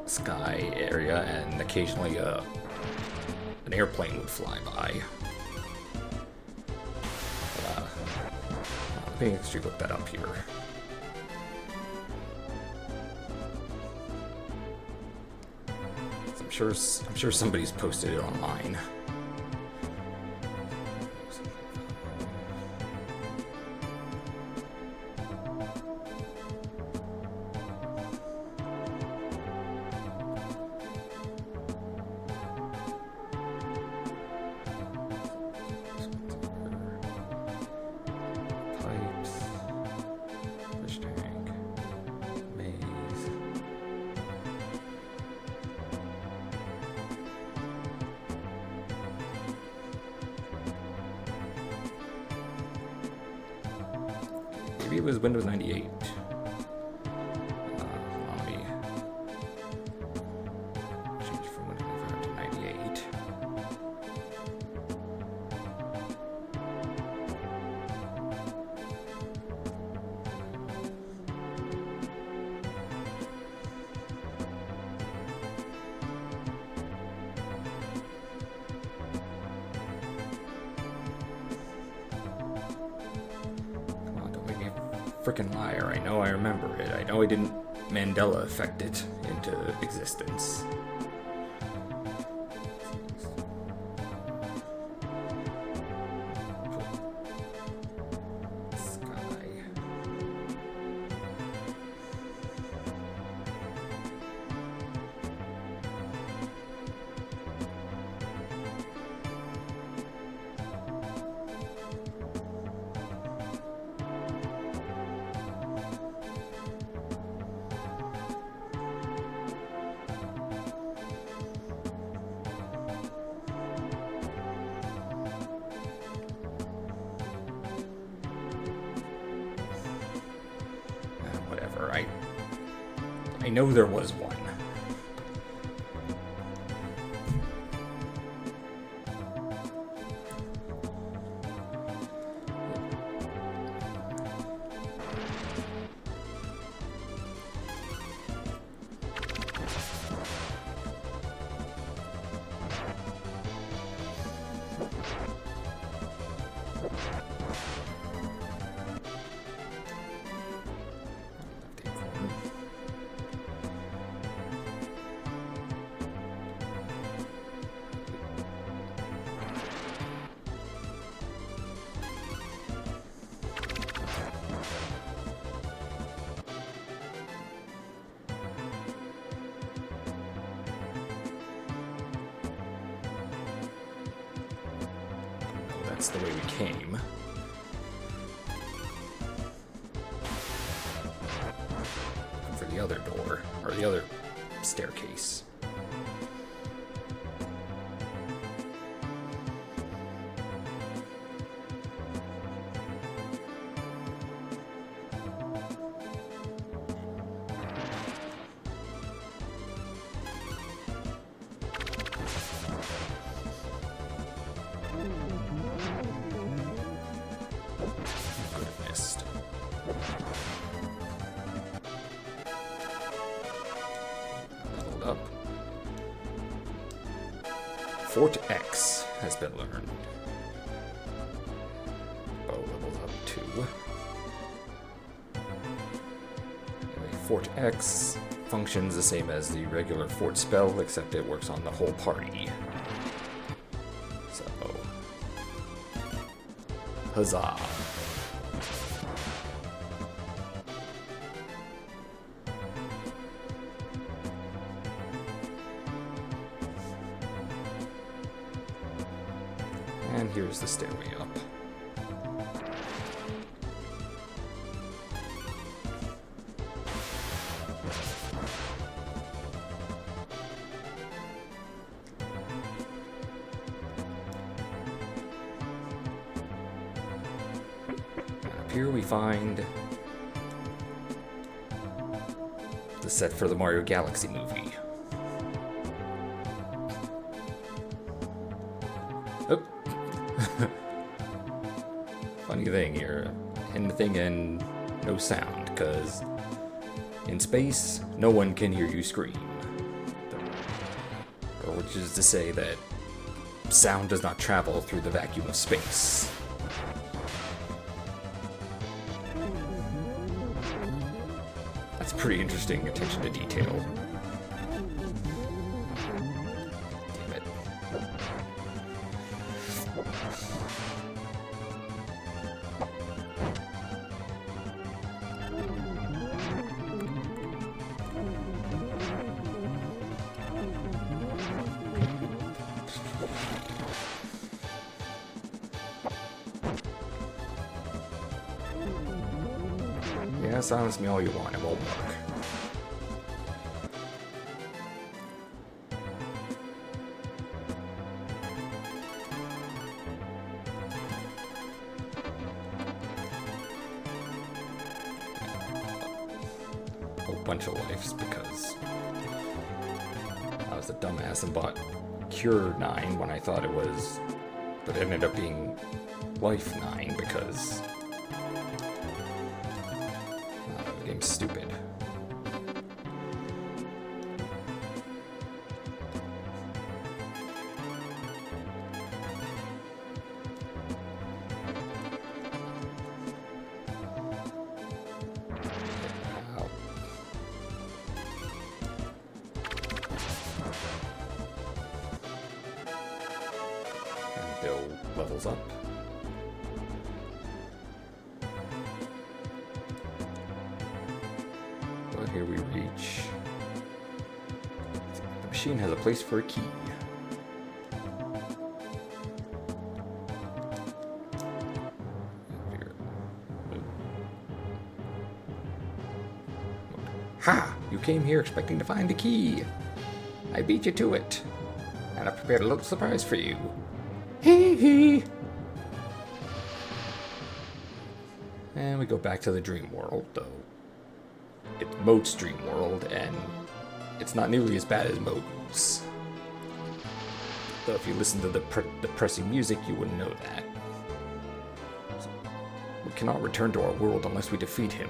sky area, and occasionally an airplane would fly by. Let me actually look that up here. I'm sure somebody's posted it online. Maybe it was Windows 98. Let me change from Windows 95 to 98. Freaking liar. I know I remember it. I know I didn't Mandela affect it into existence. Sky. I know there was one. That's the way we came. For the other door, or the other staircase. Up. Fort X has been learned. Bow leveled up 2. Anyway, Fort X functions the same as the regular Fort spell, except it works on the whole party. So, huzzah. And here's the stairway up. And up here we find the set for the Mario Galaxy movie. Funny thing here, anything and no sound, because in space, no one can hear you scream. Or which is to say that sound does not travel through the vacuum of space. That's pretty interesting attention to detail. Damn it. Yeah, silence me all you want, it won't work. bunch of lives because I was a dumbass and bought Cure 9 when I thought it was, but it ended up being Life 9 because the game's stupid. Bill levels up. But here we reach. The machine has a place for a key. Ha! You came here expecting to find a key. I beat you to it. And I prepared a little surprise for you. Hee hee! And we go back to the dream world, though. It's Moat's dream world, and it's not nearly as bad as Mogu's. Though if you listen to the depressing music, you wouldn't know that. So, we cannot return to our world unless we defeat him.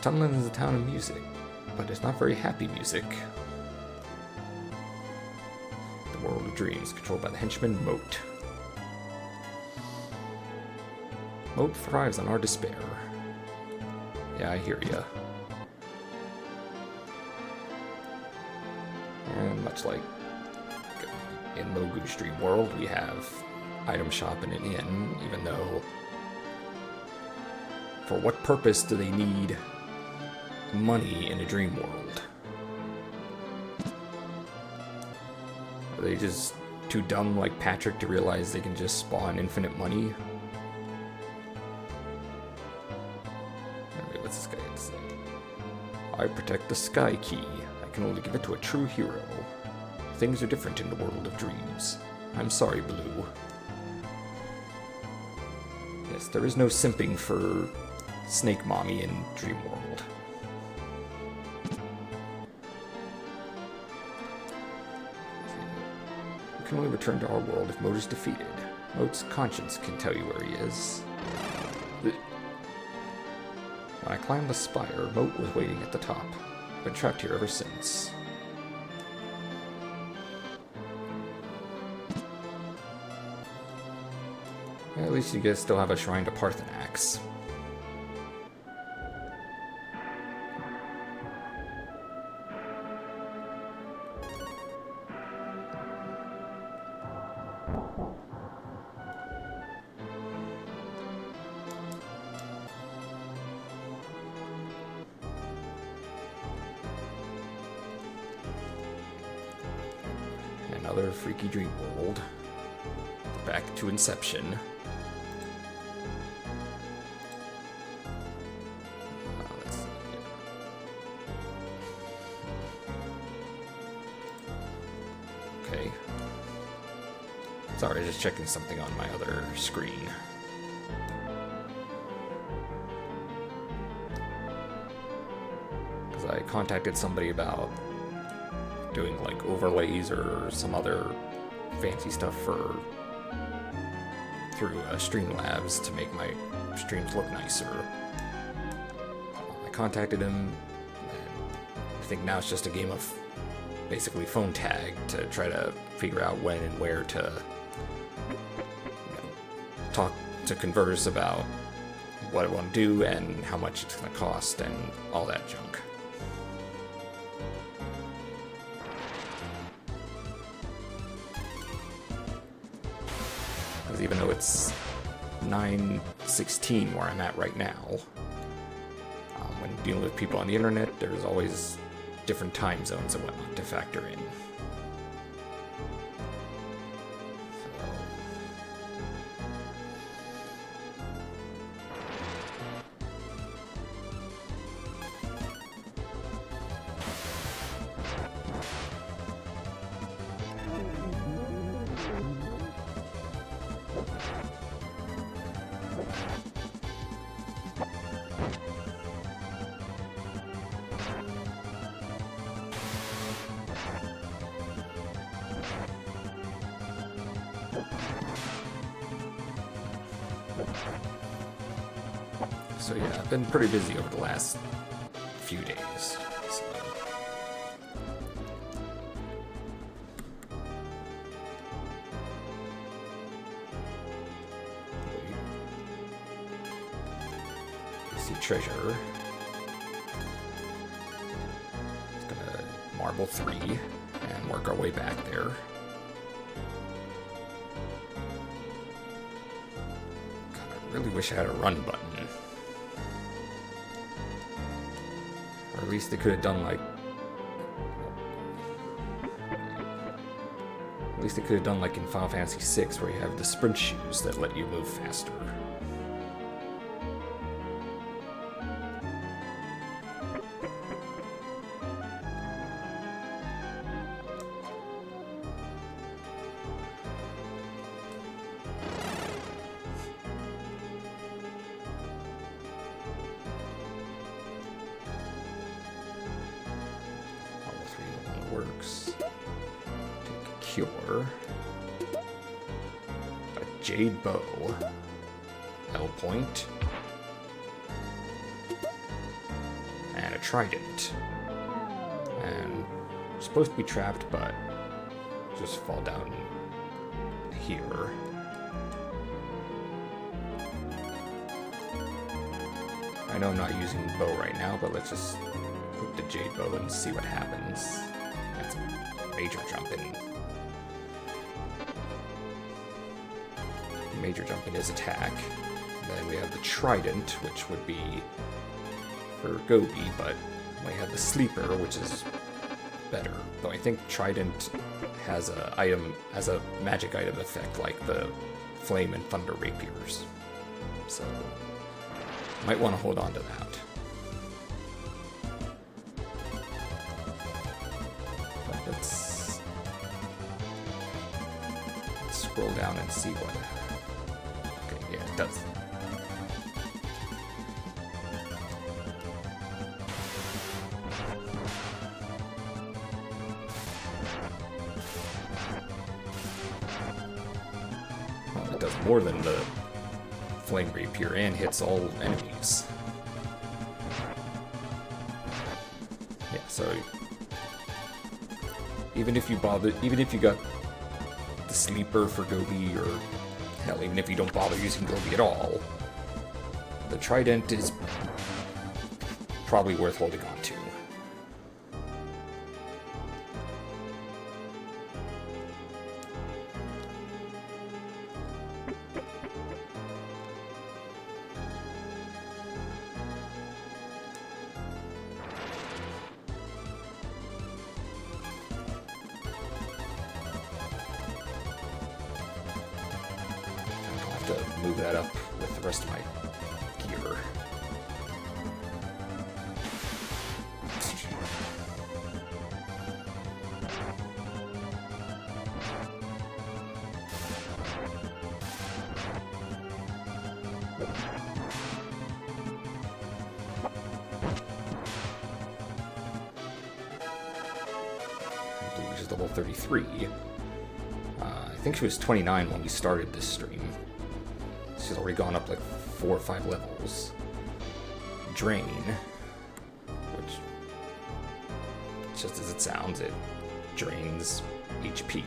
Tunland is a town of music, but it's not very happy music. World of Dreams, controlled by the henchman Moat. Moat thrives on our despair. Yeah, I hear ya. And much like in Mogu's Dream World, we have item shop and an inn, even though for what purpose do they need money in a dream world? Are they just too dumb like Patrick to realize they can just spawn infinite money? Wait, what's this guy have to say? I protect the Sky Key. I can only give it to a true hero. Things are different in the world of dreams. I'm sorry, Blue. Yes, there is no simping for Snake Mommy in Dream World. Can only return to our world if Moat is defeated. Moat's conscience can tell you where he is. When I climbed the spire, Moat was waiting at the top. I've been trapped here ever since. At least you guys still have a shrine to Parthenax. Another freaky dream world. Back to Inception. Let's see. Okay. Sorry, just checking something on my other screen. Because I contacted somebody about doing like overlays or some other fancy stuff through Streamlabs to make my streams look nicer. I contacted him, and I think now it's just a game of basically phone tag to try to figure out when and where to talk to converse about what I want to do and how much it's going to cost and all that junk. Even though it's 9:16 where I'm at right now, when dealing with people on the internet, there's always different time zones and whatnot to factor in. So yeah, I've been pretty busy over the last few days. So. See treasure. It's gonna marble 3 and work our way back there. God, I really wish I had a run button. Or at least they could have done like... At least they could have done like in Final Fantasy VI, where you have the sprint shoes that let you move faster. Works. Take a cure. A jade bow. L point. And a trident. And we're supposed to be trapped, but just fall down here. I know I'm not using bow right now, but let's just equip the jade bow and see what happens. That's a major jump in. Major jump in his attack. And then we have the trident, which would be for Gobi, but we have the sleeper, which is better. Though I think trident has a magic item effect like the flame and thunder rapiers. So might want to hold on to that. Let's scroll down and see what... Okay, yeah, it does. Well, it does more than the flame rapier and hits all enemies. Yeah, so... Even if you got the sleeper for Gobi, or hell, even if you don't bother using Gobi at all, the trident is probably worth holding on to. To move that up with the rest of my gear. Which is level 33. I think she was 29 when we started this stream. She's already gone up like 4 or 5 levels. Drain, which, just as it sounds, it drains HP.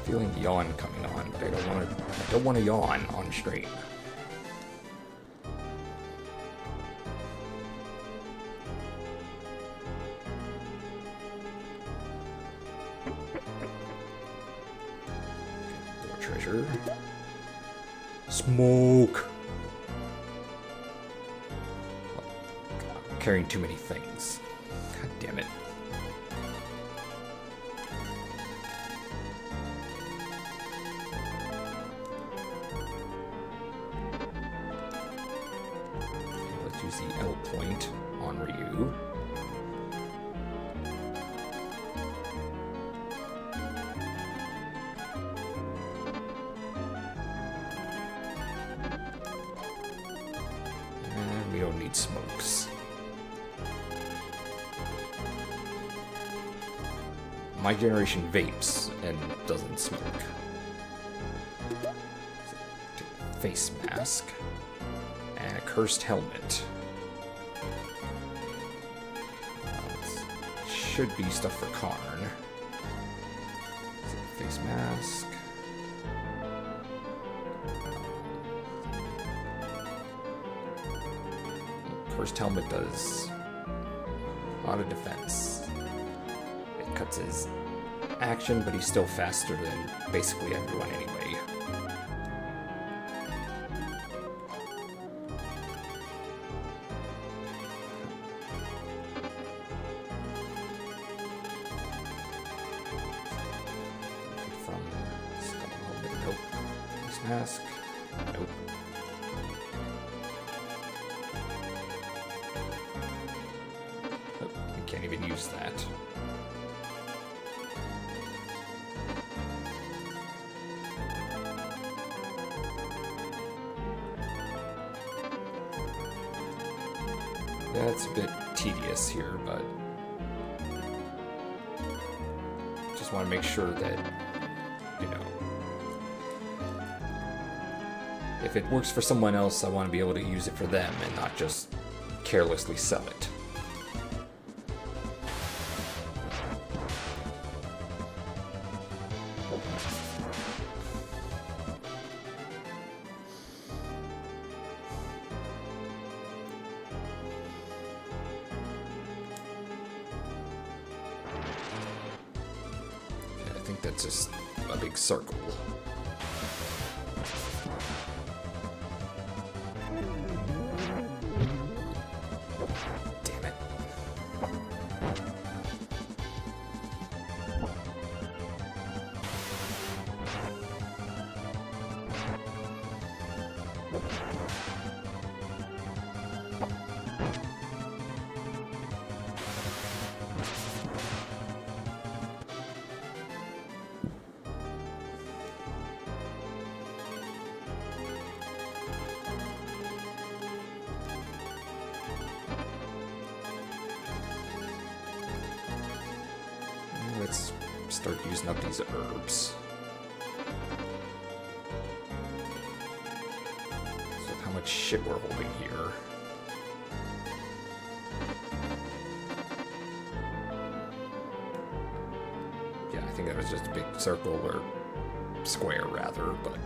Feeling yawn coming on, but I don't want to yawn on stream. More treasure. Smoke. I'm carrying too many things. God damn it. Use the L point on Ryu. don't need smokes. My generation vapes and doesn't smoke. Face mask. And a cursed helmet. Should be stuff for Karn. Face mask. Cursed helmet does a lot of defense. It cuts his action, but he's still faster than basically everyone anyway. Nope. Face mask. Nope. Can't even use that. Yeah, it's a bit tedious here, but just want to make sure that, you know, if it works for someone else, I want to be able to use it for them and not just carelessly sell it. I think that's just a big circle. Damn it. Let's start using up these herbs. So how much shit we're holding here. Yeah, I think that was just a big circle, or square rather, but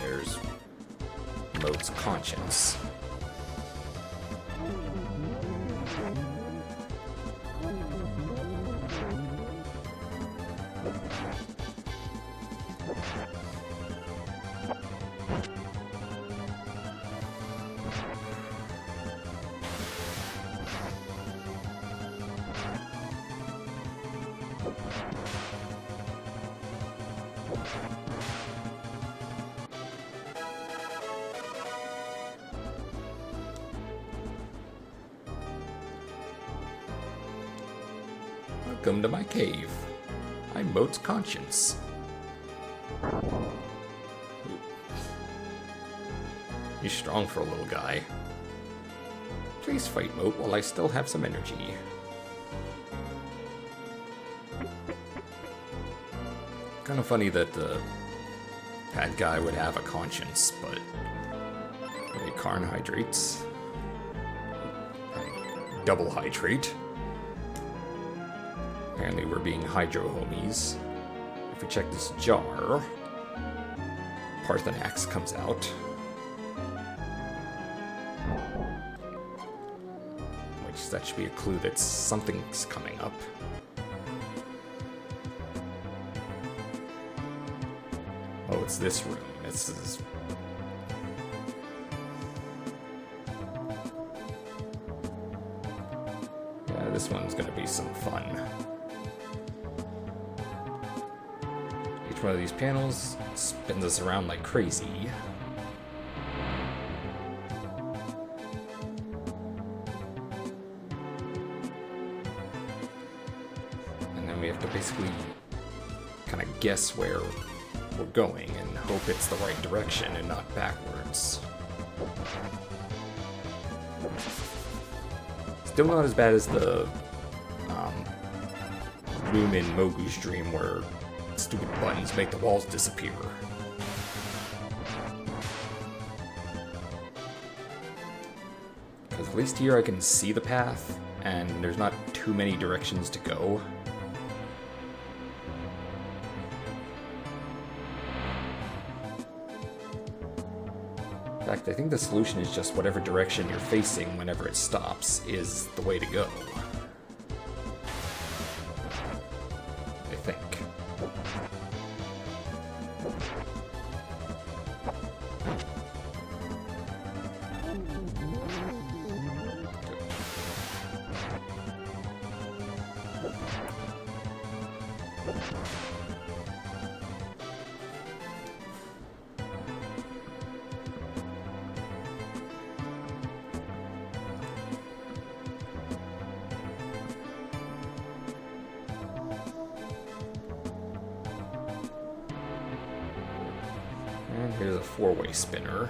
there's Mode's conscience. Welcome to my cave. I'm Mode's conscience. He's strong for a little guy. Please fight, Mode, while I still have some energy. Kind of funny that the bad guy would have a conscience, but okay, Karn hydrates. Double hydrate. Apparently we're being hydro homies. If we check this jar, Parthenax comes out. Which, that should be a clue that something's coming up. Oh, it's this room. This is... yeah, this one's going to be some fun. Each one of these panels spins us around like crazy. And then we have to basically kind of guess where we're going and hope it's the right direction and not backwards. Still not as bad as the room in Mogu's Dream where stupid buttons make the walls disappear. Because at least here I can see the path and there's not too many directions to go. In fact, I think the solution is just whatever direction you're facing whenever it stops is the way to go. I think. And here's a four-way spinner.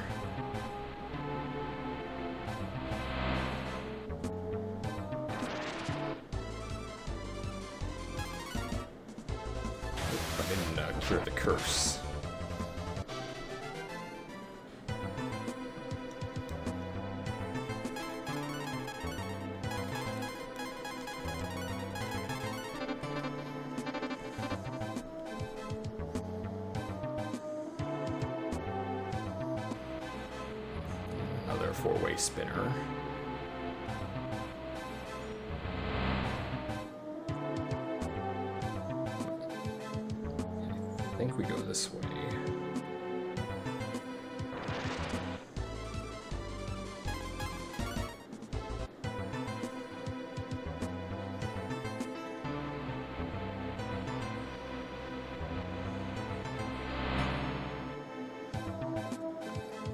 I didn't cure the curse. Another four-way spinner. I think we go this way.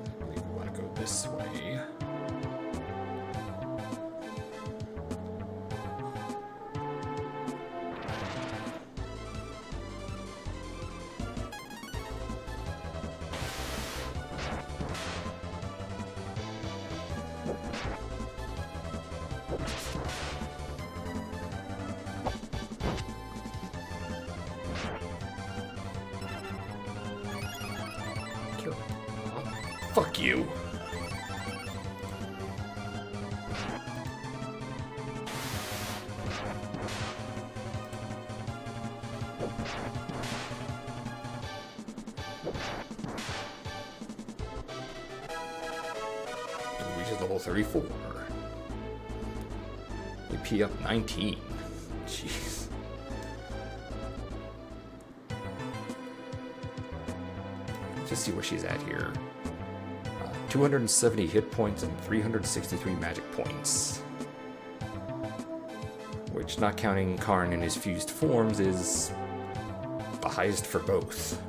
I believe we want to go this way. Fuck you. And reaches level 34. EP up 19. Jeez. Let's just see where she's at here. 270 hit points and 363 magic points. Which, not counting Karn in his fused forms, is the highest for both.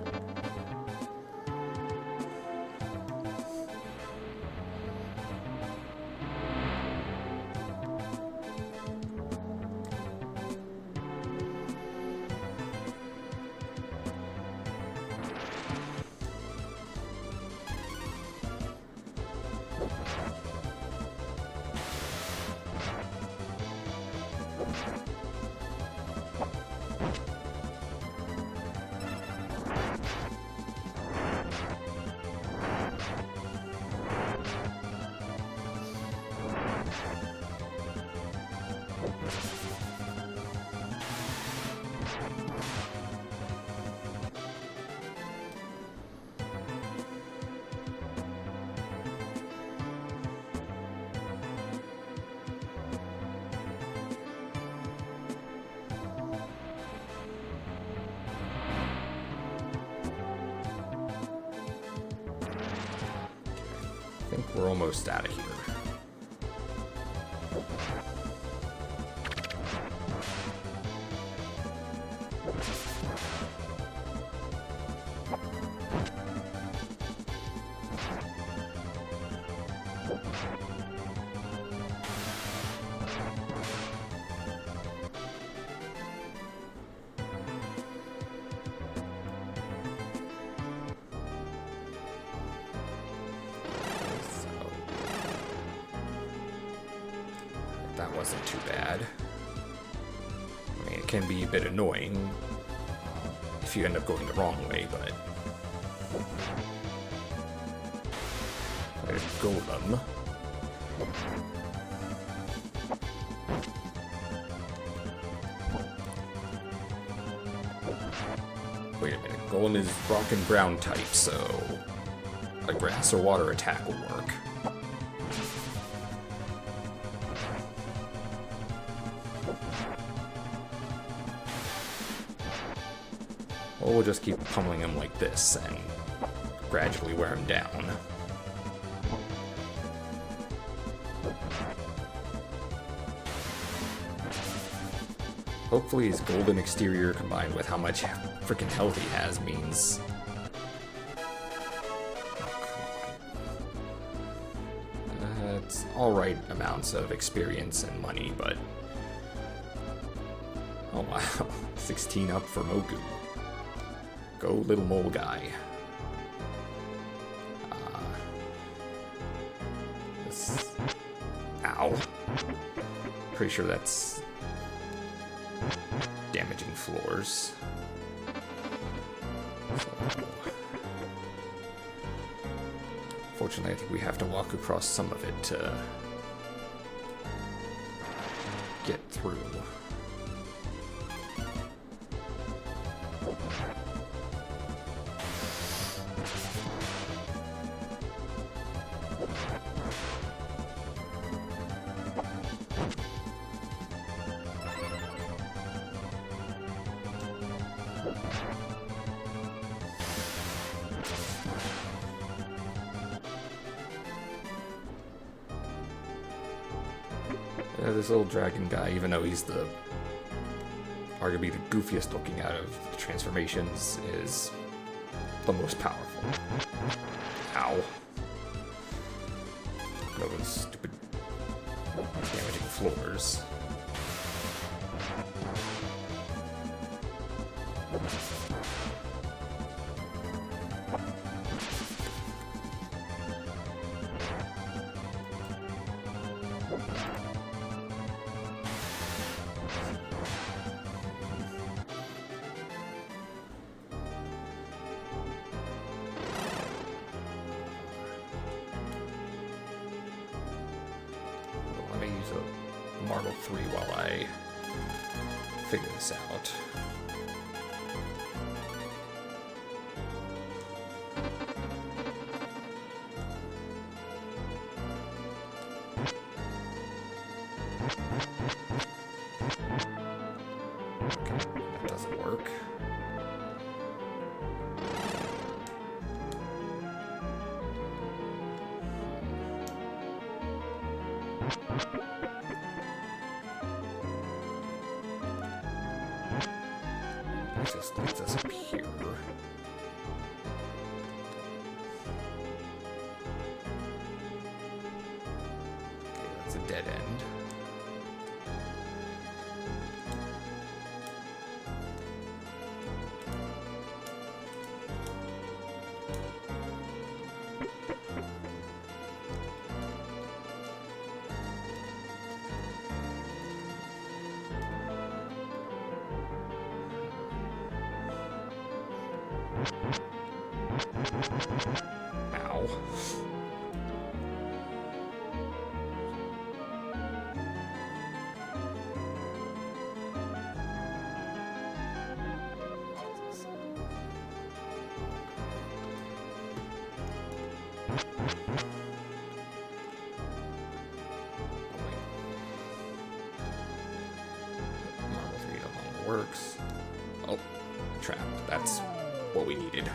I think we're almost out of here. wasn't too bad. I mean, it can be a bit annoying if you end up going the wrong way, but... There's Golem. Wait a minute, Golem is rock and ground type, so a grass or water attack will work. Or we'll just keep pummeling him like this and gradually wear him down. Hopefully his golden exterior combined with how much freaking health he has means... it's alright amounts of experience and money, but... Oh wow, 16 up for Mogu. Go little mole guy. Ow. Pretty sure that's... damaging floors. So, fortunately, I think we have to walk across some of it to get through. This little dragon guy, even though he's the arguably the goofiest looking out of the transformations, is the most powerful. Ow. Those stupid damaging floors. Marble 3 while I figure this out. Okay, that doesn't work. Just leads us up here. Okay, that's a dead end. Ow. Marble 3 no longer works. Oh, trapped. That's what we needed.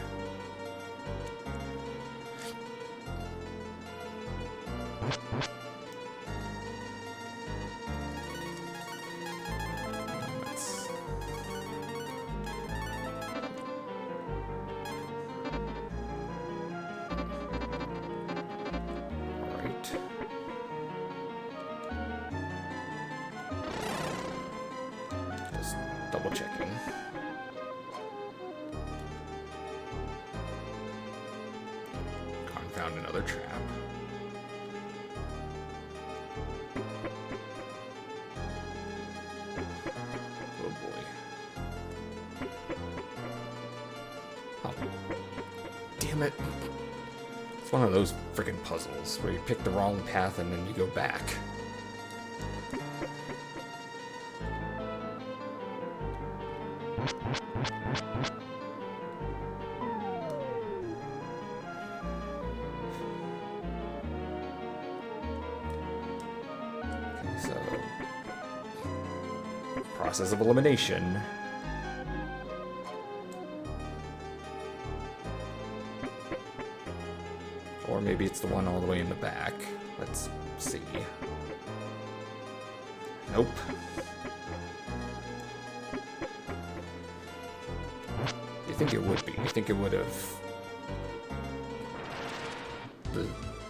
Just double checking. Found another trap. Oh, damn it. It's one of those freaking puzzles where you pick the wrong path and then you go back. So, process of elimination. Or maybe it's the one all the way in the back. Let's see. Nope. You think it would be. You think it would have...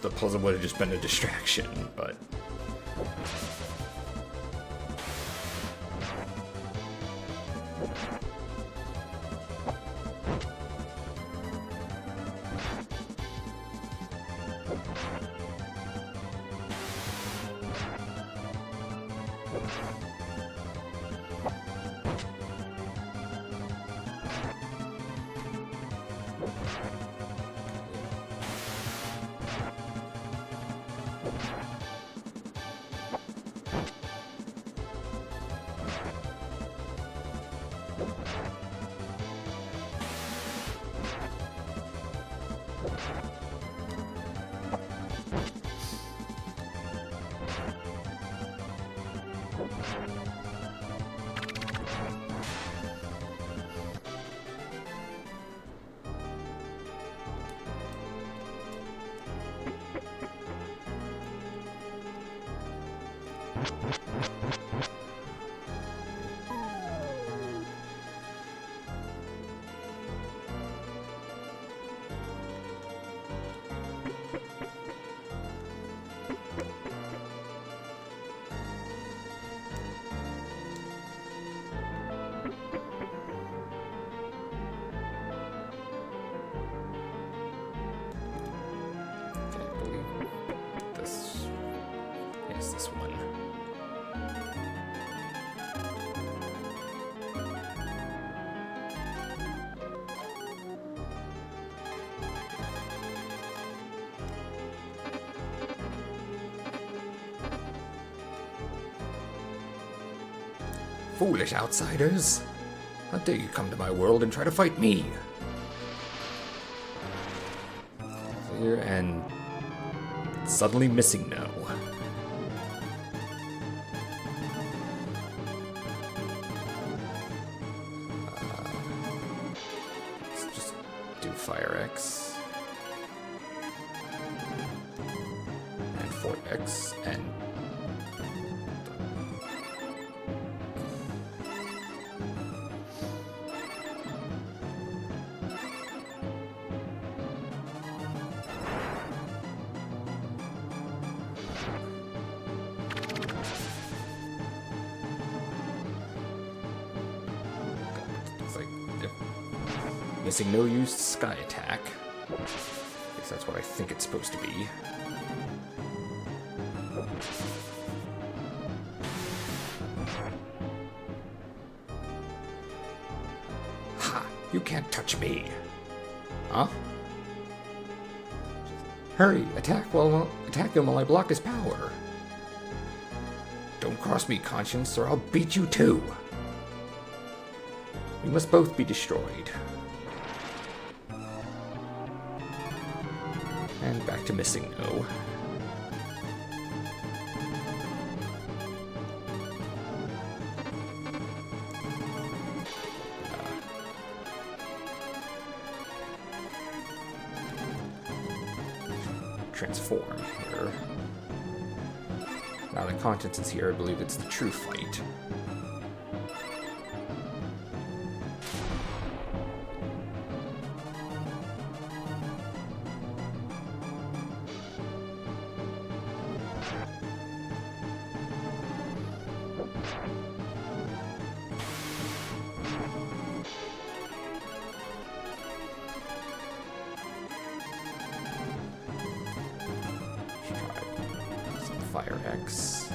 The puzzle would have just been a distraction, but... This one. Foolish outsiders! How dare you come to my world and try to fight me? Clear and suddenly missing no. Fire X and Fort X and it's like missing no use sky attack. I guess that's what I think it's supposed to be. Ha! You can't touch me! Huh? Hurry! Attack him while I block his power! Don't cross me, Conscience, or I'll beat you too! We must both be destroyed. And back to missing no. Transform here. Now that Conscience is here, I believe it's the true fight. Fire X.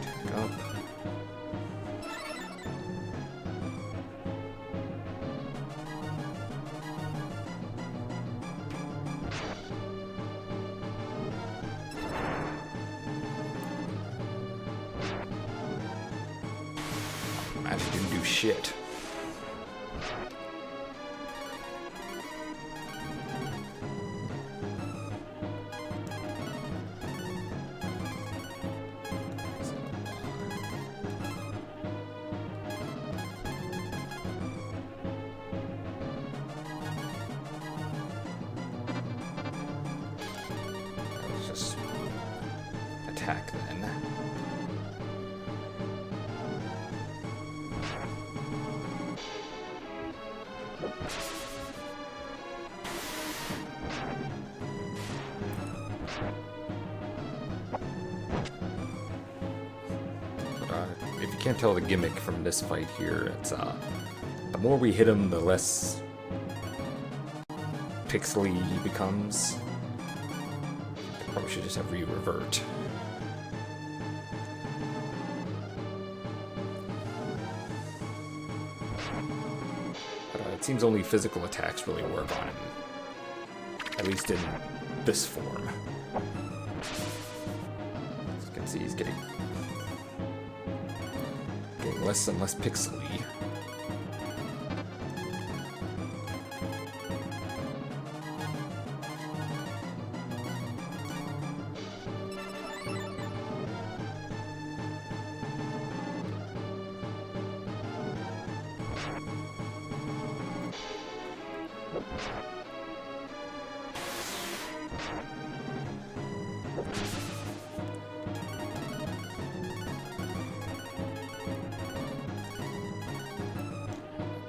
Attack up. shit. Let's just attack then. If you can't tell the gimmick from this fight here, it's the more we hit him, the less pixely he becomes. Probably should just have revert. But it seems only physical attacks really work on him, at least in this form. As you can see, he's getting less and less pixely.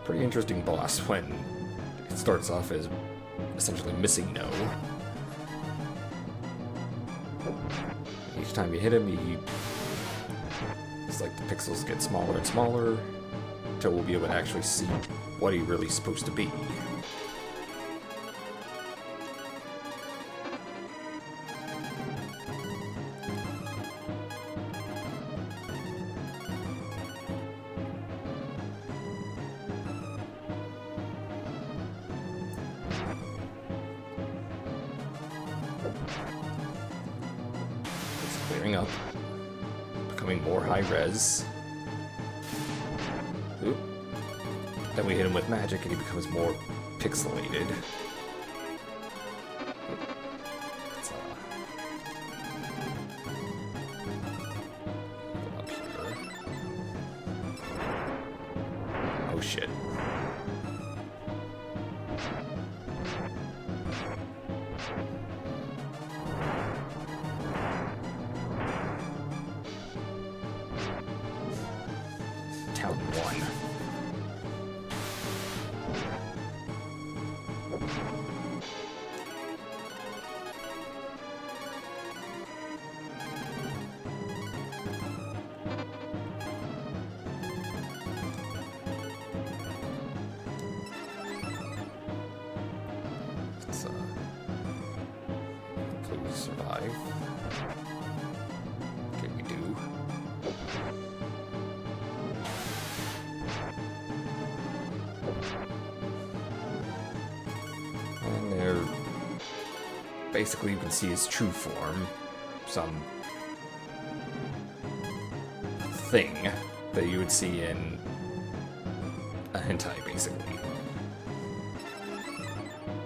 Pretty interesting boss when it starts off as essentially missing no. Each time you hit him, it's like the pixels get smaller and smaller until we'll be able to actually see what he's really supposed to be. Clearing up, becoming more high res. Oop. Then we hit him with magic and he becomes more pixelated. Let's, go up here. Oh shit. Town 1. Let's please survive. Okay, we do. And there, basically you can see his true form, some thing that you would see in a hentai, basically.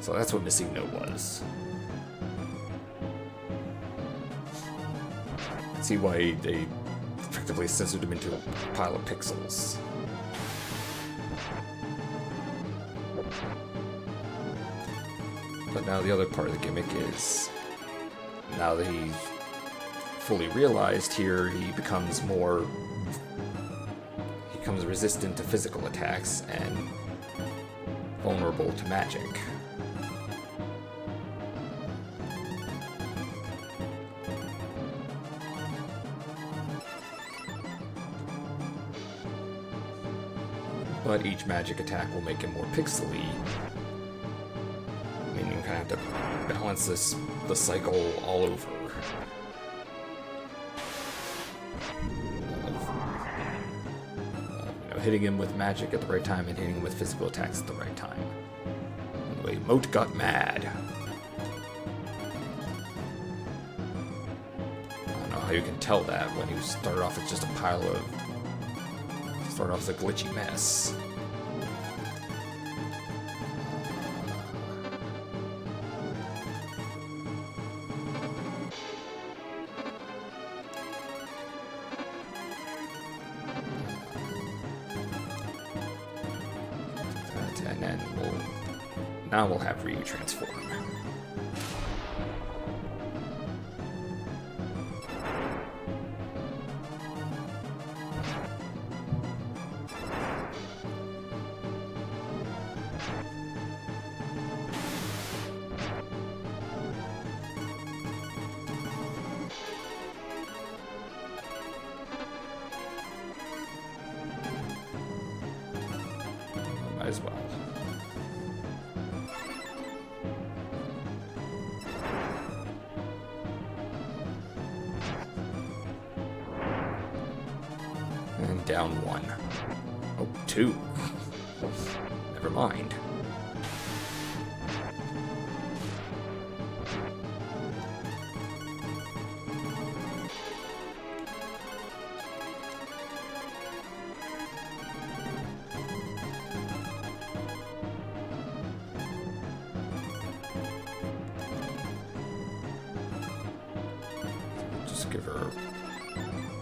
So that's what Missing No was. See why they effectively censored him into a pile of pixels. But now the other part of the gimmick is, now that he's fully realized here, he becomes resistant to physical attacks and vulnerable to magic. But each magic attack will make him more pixely. I mean, you kind of have to balance the cycle all over. Hitting him with magic at the right time and hitting him with physical attacks at the right time. Anyway, Moat got mad. I don't know how you can tell that when he started off as just a pile of start off as a glitchy mess. And then now we'll have Ryu transform. Might as well. And down one. Oh, two. Never mind. Just give her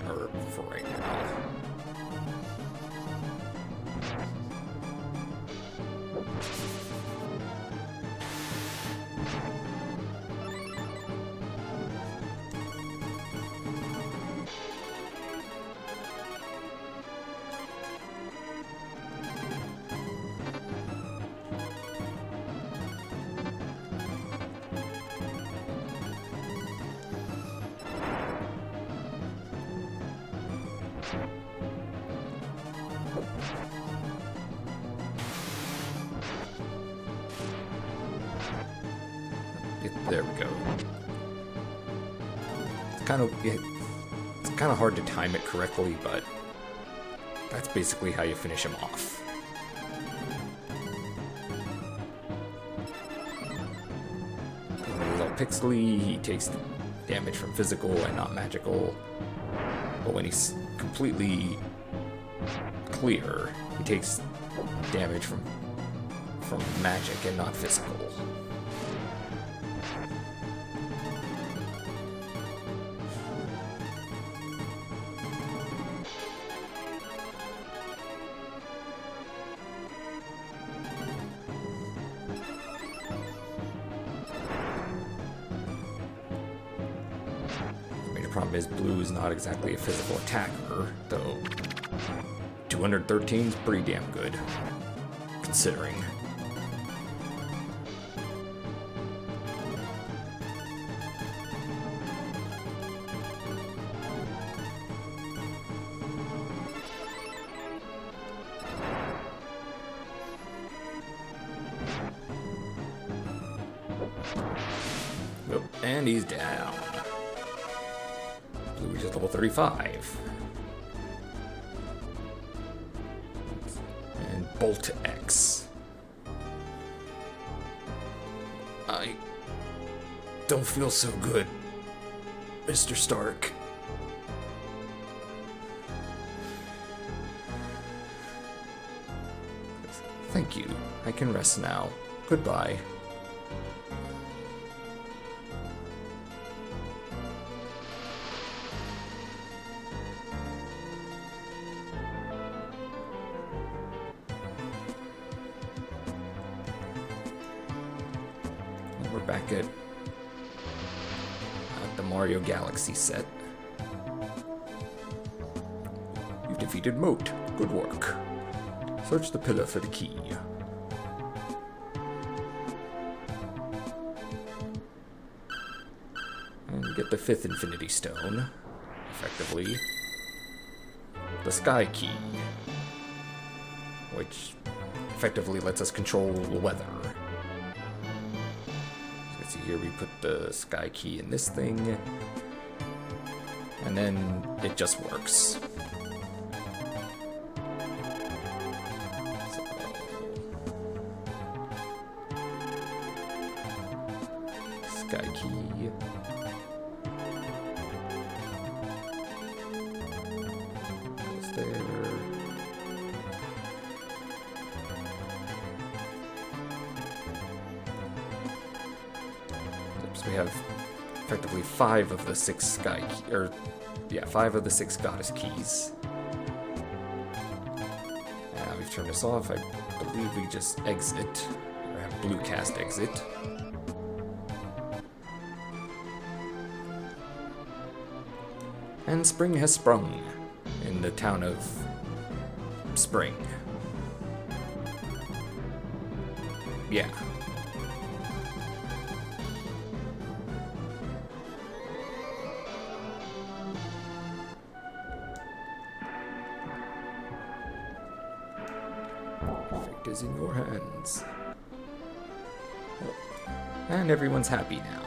herb for right now. There we go. It's kind of hard to time it correctly, but that's basically how you finish him off. A little pixely, he takes damage from physical and not magical, but when he's completely clear, he takes damage from magic and not physical. Problem is, blue is not exactly a physical attacker, though 213 is pretty damn good, considering. Yep, and he's down. Blue is level 35. And Bolt X. I don't feel so good, Mr. Stark. Thank you. I can rest now. Goodbye. We're back at the Mario Galaxy set. You've defeated Moat. Good work. Search the pillar for the key. And you get the 5th Infinity Stone, effectively. The Sky Key, which effectively lets us control the weather. See here, we put the Sky Key in this thing, and then it just works. So, Sky Key. Goes there. So we have effectively 5 of the 6 sky, yeah, 5 of the 6 goddess keys. Now we've turned this off. I believe we just exit, or have blue cast exit. And spring has sprung in the town of Spring. Yeah. Fate is in your hands. And everyone's happy now.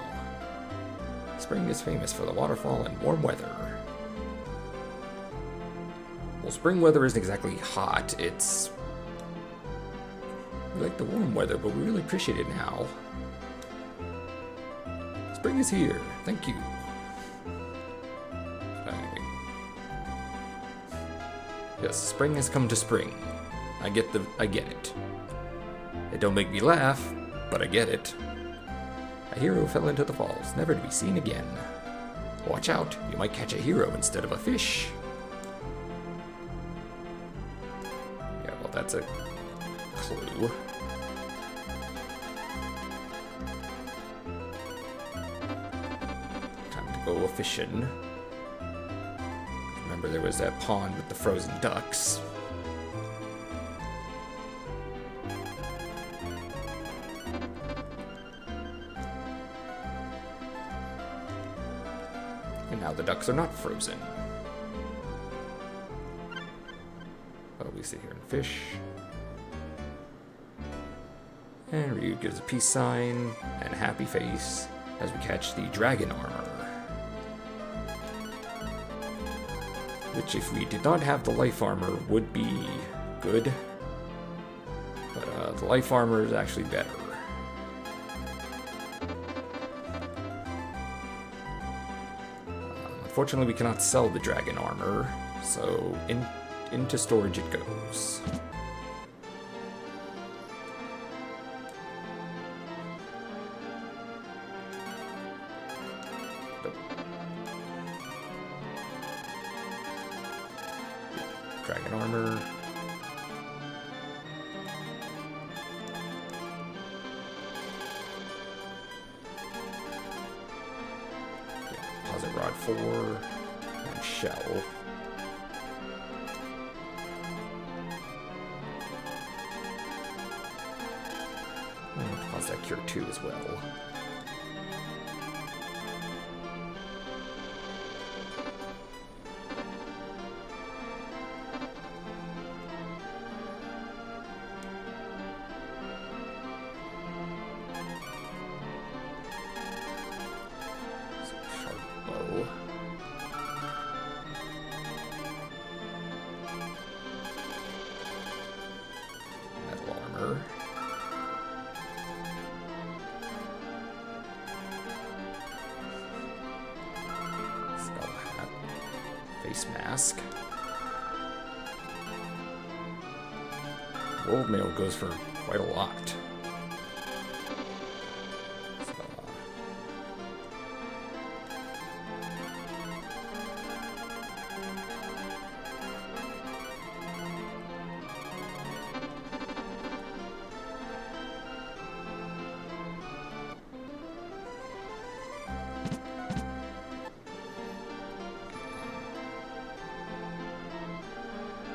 Spring is famous for the waterfall and warm weather. Well, spring weather isn't exactly hot. We like the warm weather, but we really appreciate it now. Spring is here. Thank you. Yes, spring has come to spring. I get it. It don't make me laugh, but I get it. A hero fell into the falls, never to be seen again. Watch out, you might catch a hero instead of a fish. Yeah, well, that's a clue. Time to go a-fishing. Remember there was that pond with the frozen ducks. And now the ducks are not frozen. But we sit here and fish. And Ryu gives a peace sign and a happy face as we catch the dragon armor. Which, if we did not have the life armor, would be good. But the life armor is actually better. Unfortunately, we cannot sell the dragon armor, so into storage it goes. Dragon armor. Deposit rod 4 and shell. And deposit that cure 2 as well. Metal armor. Skull hat. Face mask. World mail goes for quite a lot.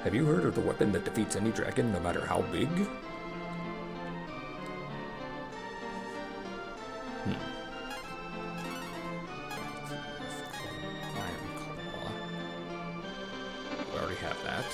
Have you heard of the weapon that defeats any dragon, no matter how big? Iron Claw. We already have that.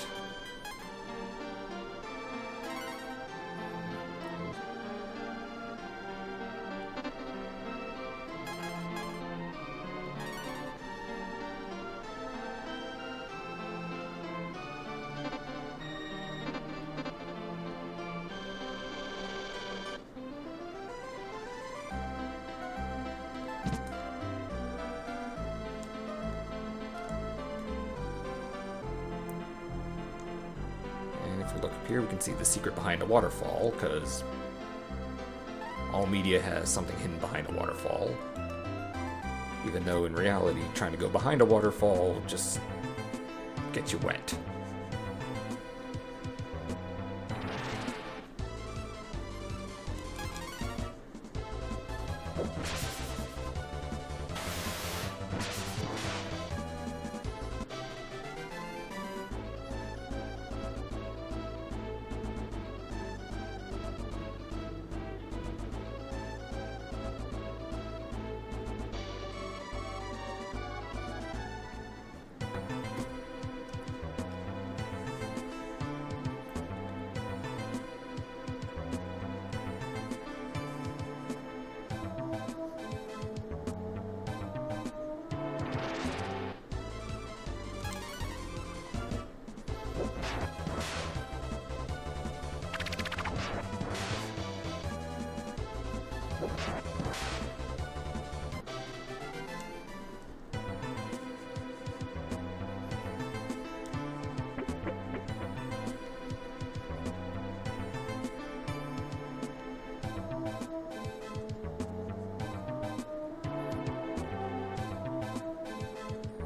If we look up here, we can see the secret behind a waterfall, because all media has something hidden behind a waterfall. Even though in reality, trying to go behind a waterfall just gets you wet.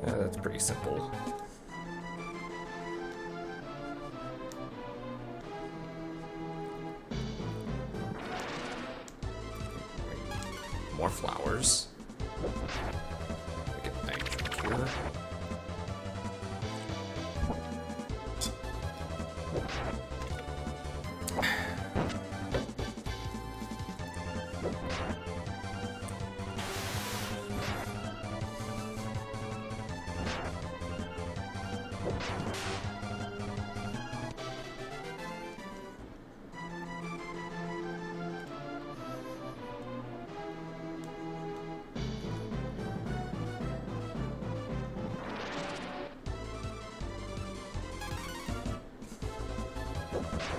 That's pretty simple. More flowers. Make a nice drink here.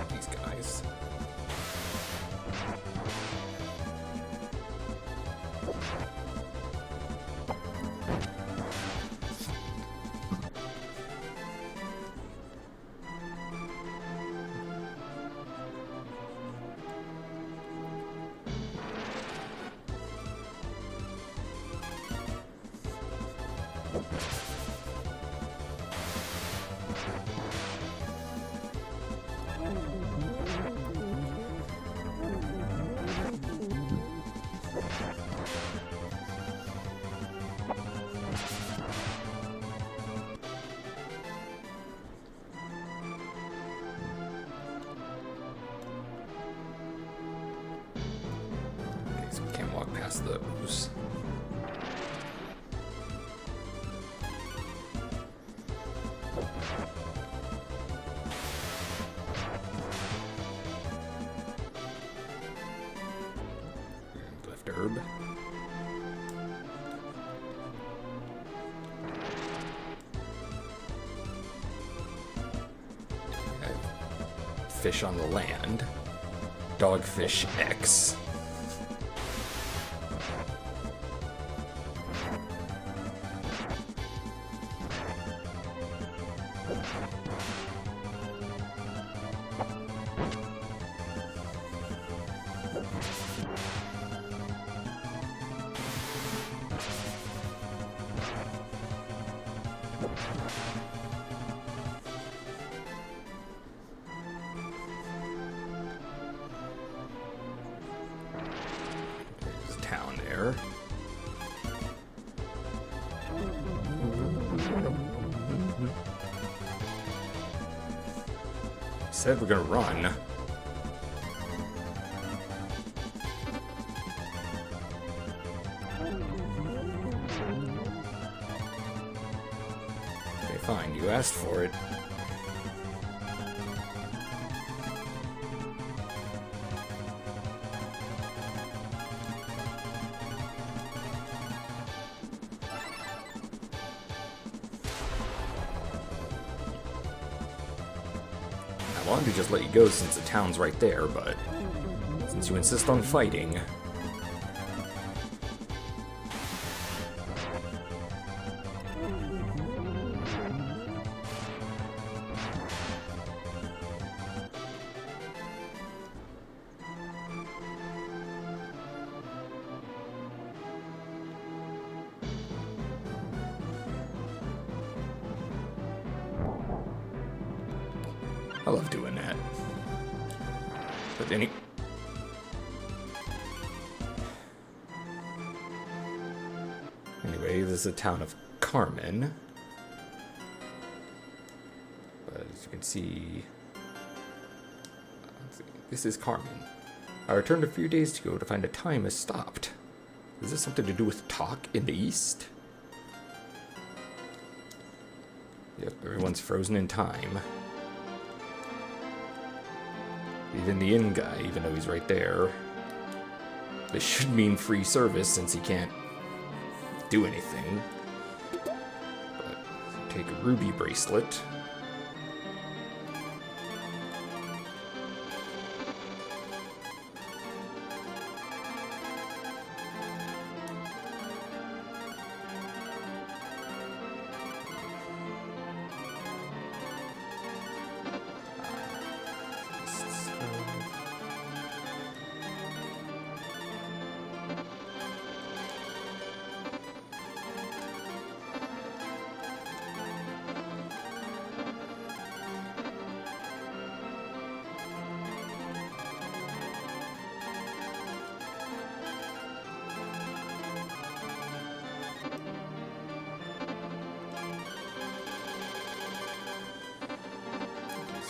These guys. So we can't walk past those. Left herb. Fish on the land. Dogfish X. There's a town there. Said we're gonna run. Okay, fine, you asked for it. I wanted to just let you go since the town's right there, but since you insist on fighting... I love doing that. But anyway, this is the town of Carmen. But as you can see, this is Carmen. I returned a few days ago to find a time has stopped. Is this something to do with talk in the east? Yep, everyone's frozen in time. Even the inn guy, even though he's right there. This should mean free service since he can't do anything. But take a ruby bracelet.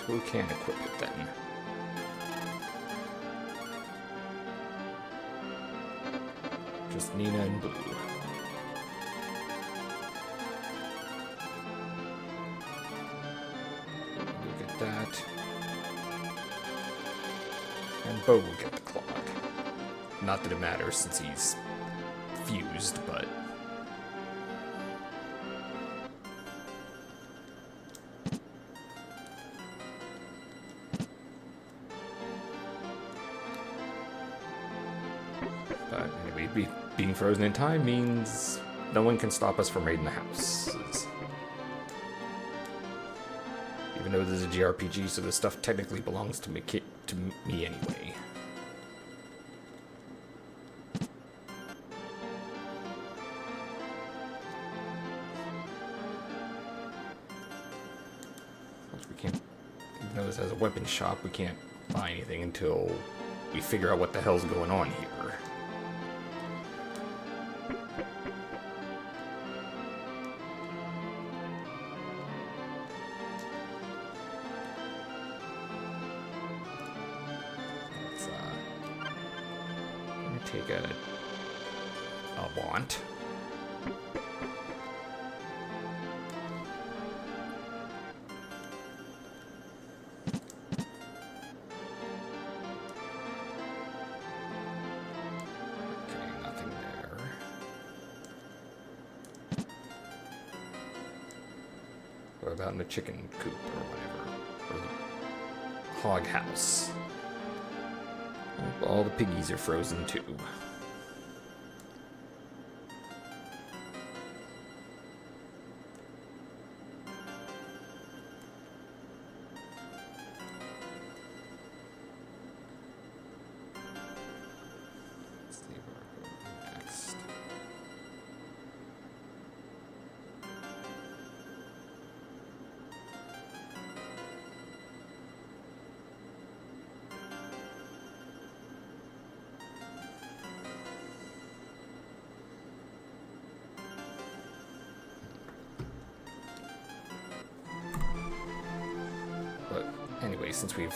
Who can equip it then? Just Nina and Blue. Look at that. And Bo will get the clock. Not that it matters since he's fused, but... But anyway, being frozen in time means no one can stop us from raiding the house. Even though this is a JRPG, so this stuff technically belongs to me anyway. Which we can't, even though this has a weapon shop, we can't buy anything until we figure out what the hell's going on here. Take a want. Okay, nothing there. What about in the chicken coop or whatever? Or the hog house? All the piggies are frozen too. Let's see where we're going next. Anyway, since we've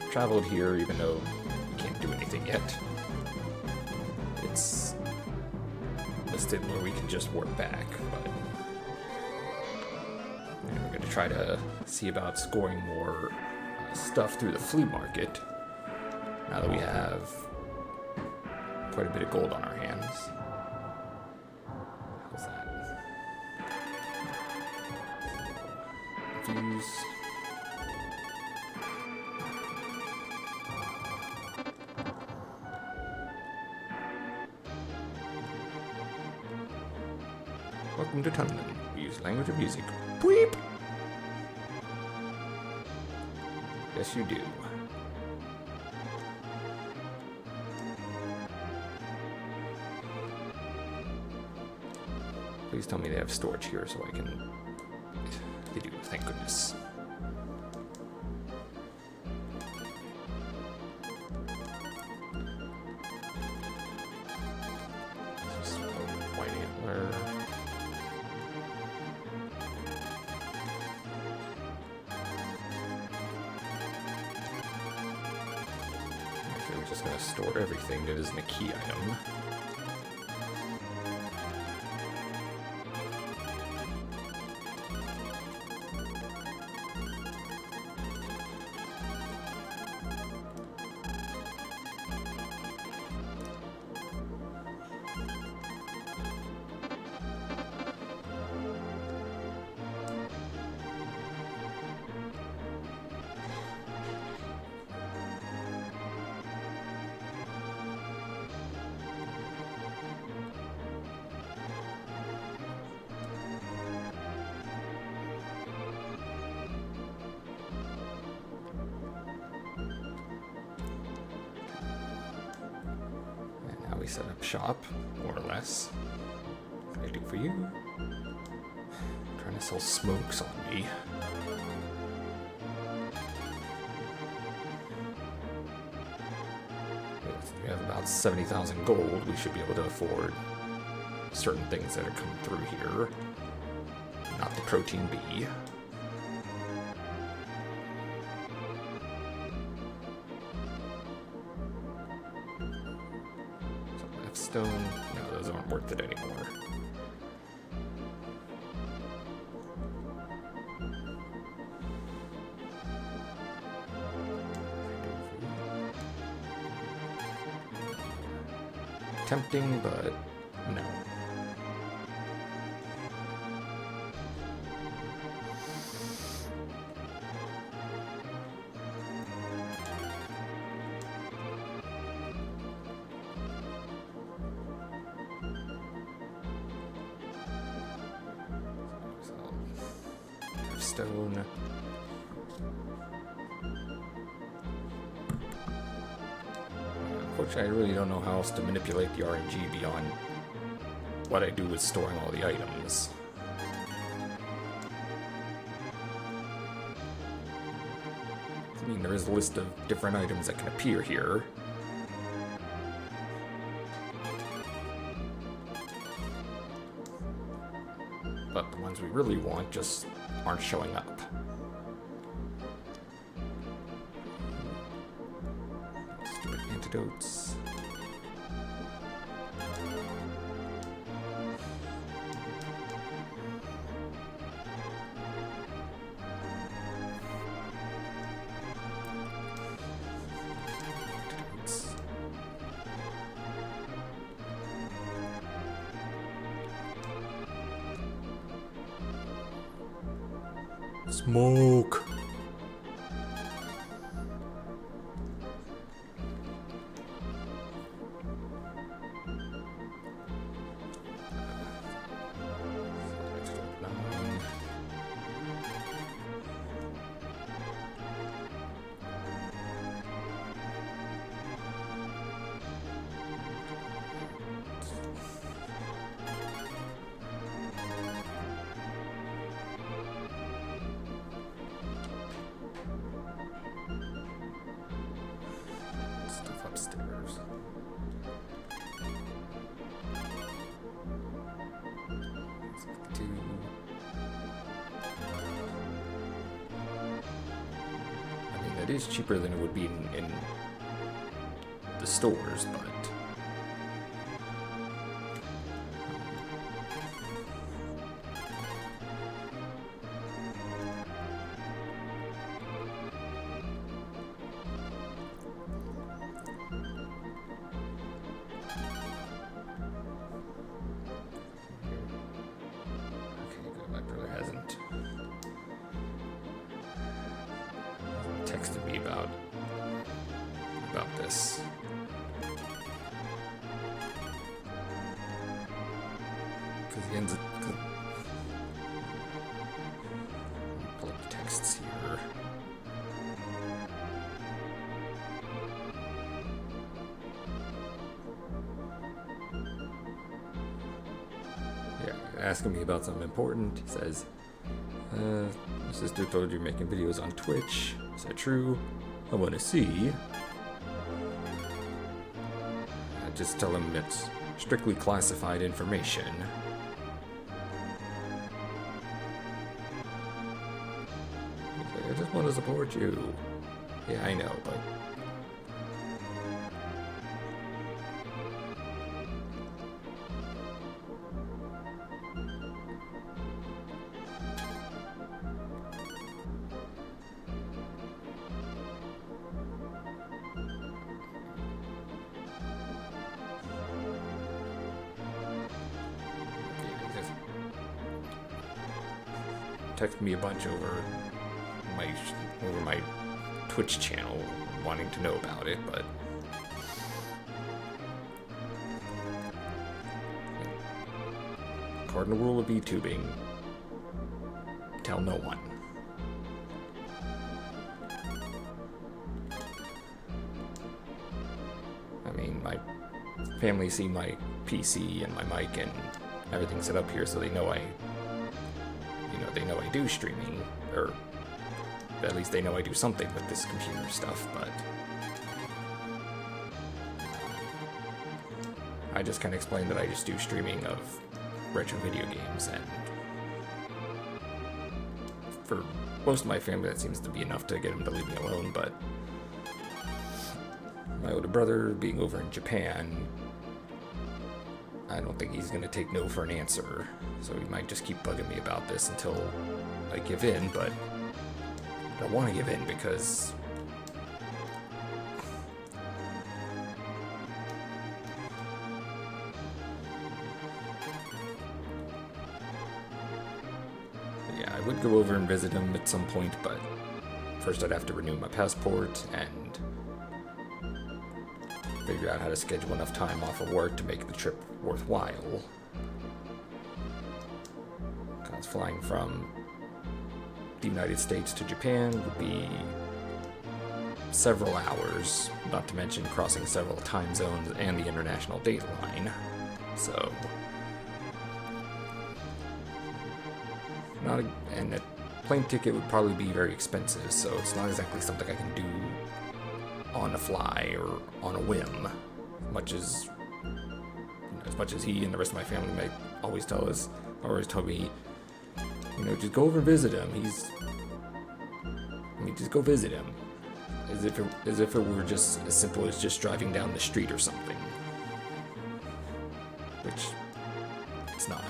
traveled here, even though we can't do anything yet, it's listed where we can just warp back, but we're going to try to see about scoring more stuff through the flea market, now that we have quite a bit of gold on our hands. How's that? Fuse. Welcome to Tunneling. We use language of music. Bleep! Yes, you do. Please tell me they have storage here so I can... They do, thank goodness. we're just going to store everything that isn't a key item. We set up shop, more or less. What can I do for you? Trying to sell smokes on me. If we have about 70,000 gold, we should be able to afford certain things that are coming through here. Not the protein bee. Stone. No, those aren't worth it anymore. Tempting, but no. Stone. Unfortunately, I really don't know how else to manipulate the RNG beyond what I do with storing all the items. I mean, there is a list of different items that can appear here. But the ones we really want just aren't showing up. Stupid antidotes. Smoke. Stuff upstairs. I mean, that is cheaper than it would be in the stores, but texted me about this. Because he ends up... Pull up the texts here. Yeah, asking me about something important. He says, my sister told you making videos on Twitch. Is that true? I want to see. I just tell him it's strictly classified information. I just want to support you. Yeah, I know, but texted me a bunch over my Twitch channel wanting to know about it, but cardinal rule of VTubing: tell no one. I mean, my family see my PC and my mic and everything set up here, so they know I do streaming, or at least they know I do something with this computer stuff, but I just kind of explained that I just do streaming of retro video games, and for most of my family that seems to be enough to get them to leave me alone, but my older brother being over in Japan, I don't think he's going to take no for an answer, so he might just keep bugging me about this until I give in, but I don't want to give in because yeah, I would go over and visit him at some point, but first I'd have to renew my passport and figure out how to schedule enough time off of work to make the trip worthwhile. Because flying from the United States to Japan would be several hours, not to mention crossing several time zones and the international date line. So, and a plane ticket would probably be very expensive, so it's not exactly something I can do on the fly or on a whim, as much as he and the rest of my family might always tell me, just go over and visit him. Just go visit him, as if it were just as simple as just driving down the street or something, which it's not.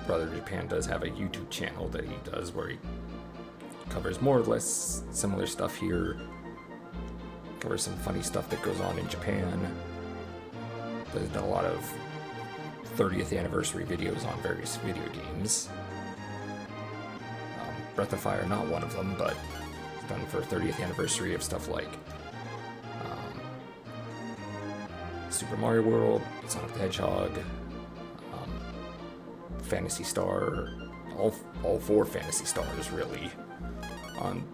Brother in Japan does have a YouTube channel that he does where he covers more or less similar stuff here, covers some funny stuff that goes on in Japan. There's done a lot of 30th anniversary videos on various video games. Breath of Fire, not one of them, but it's done for 30th anniversary of stuff like Super Mario World, Sonic the Hedgehog, Phantasy Star, all four Phantasy Stars really, and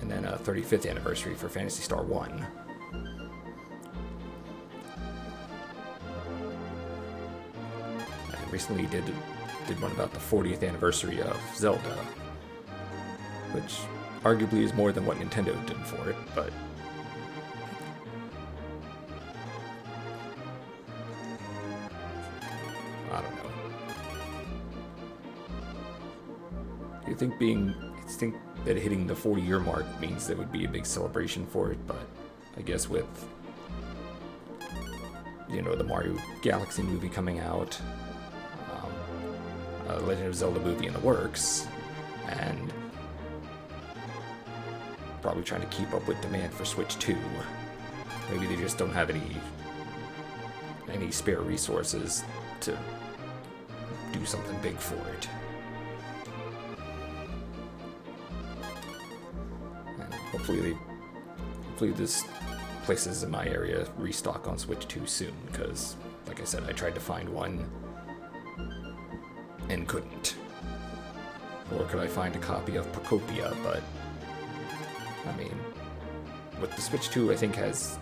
then a 35th anniversary for Phantasy Star 1. And recently did one about the 40th anniversary of Zelda, which arguably is more than what Nintendo did for it, but I don't know. You think that hitting the 40-year mark means there would be a big celebration for it, but I guess with the Mario Galaxy movie coming out, a Legend of Zelda movie in the works, and probably trying to keep up with demand for Switch 2, maybe they just don't have any spare resources to do something big for it. Hopefully this places in my area restock on Switch 2 soon, because, like I said, I tried to find one and couldn't. Or could I find a copy of Pocopia, but, I mean, with the Switch 2, I think has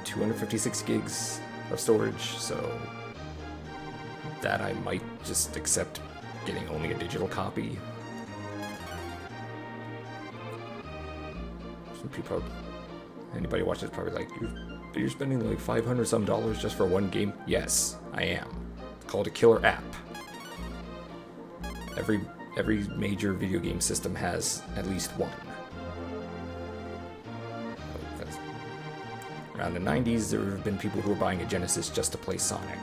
256 gigs of storage, so that I might just accept getting only a digital copy. Some people, anybody watches probably like, you're spending like $500 some just for one game? Yes, I am. It's called a killer app. Every major video game system has at least one. Around the 90s, there have been people who were buying a Genesis just to play Sonic.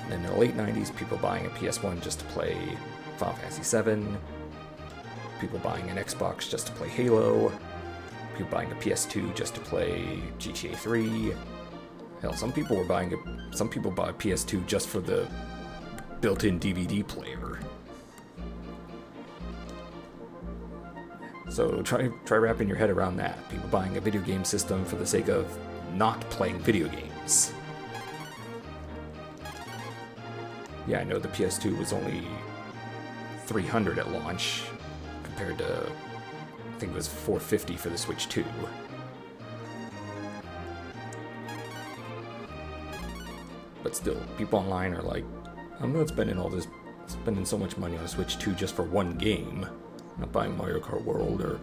And then in the late 90s, people buying a PS1 just to play Final Fantasy VII, people buying an Xbox just to play Halo, people buying a PS2 just to play GTA 3. Hell, some people bought PS2 just for the built-in DVD player. So try wrapping your head around that. People buying a video game system for the sake of not playing video games. Yeah, I know the PS2 was only $300 at launch, compared to, I think it was $450 for the Switch 2. But still, people online are like, I'm not spending so much money on a Switch 2 just for one game. I'm not buying Mario Kart World or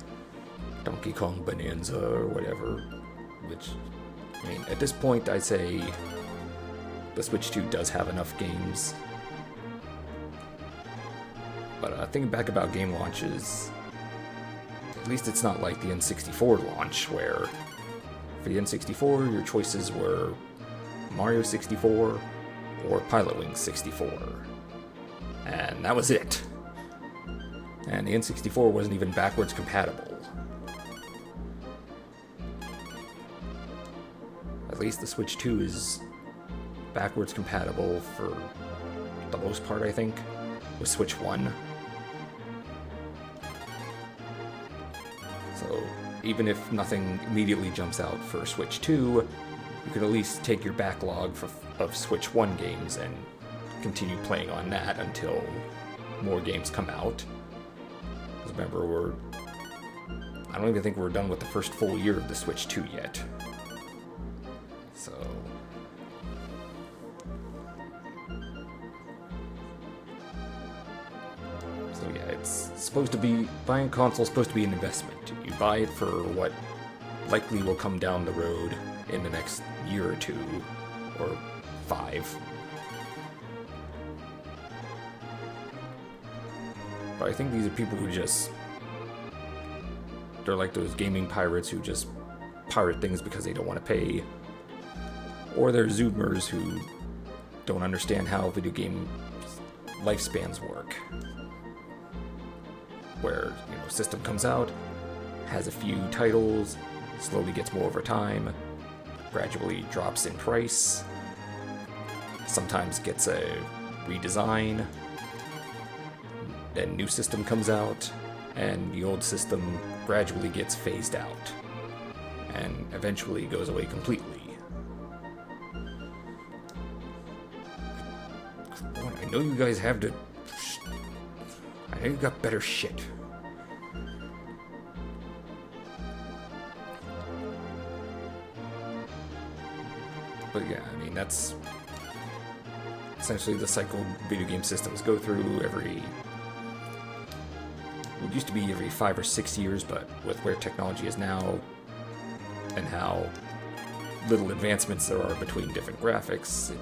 Donkey Kong Bonanza or whatever. Which, I mean, at this point, I'd say the Switch 2 does have enough games. But thinking back about game launches, at least it's not like the N64 launch, where for the N64, your choices were Mario 64 or Pilotwings 64. And that was it. And the N64 wasn't even backwards compatible. At least the Switch 2 is backwards compatible for the most part, I think, with Switch 1. So even if nothing immediately jumps out for Switch 2, you can at least take your backlog of Switch 1 games and continue playing on that until more games come out. Because remember, I don't even think we're done with the first full year of the Switch 2 yet. So yeah, it's supposed to be, buying a console is supposed to be an investment. You buy it for what likely will come down the road in the next year or 2, or 5. But I think these are people who they're like those gaming pirates who just pirate things because they don't want to pay. Or they're Zoomers who don't understand how video game lifespans work. Where, system comes out, has a few titles, slowly gets more over time, gradually drops in price, sometimes gets a redesign, then new system comes out, and the old system gradually gets phased out, and eventually goes away completely. I know you guys have to... I know you got better shit. But yeah, I mean, that's essentially the cycle video game systems go through every... It used to be every 5 or 6 years, but with where technology is now and how little advancements there are between different graphics,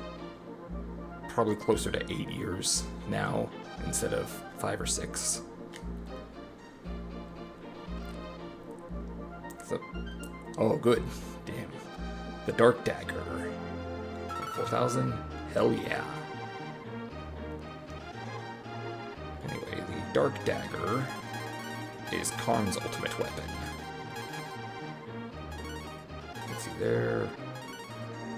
probably closer to 8 years now instead of 5 or 6. So, oh, good. Damn. The Dark Dagger. 4,000? Hell yeah. Anyway, the Dark Dagger is Karn's ultimate weapon. You can see there.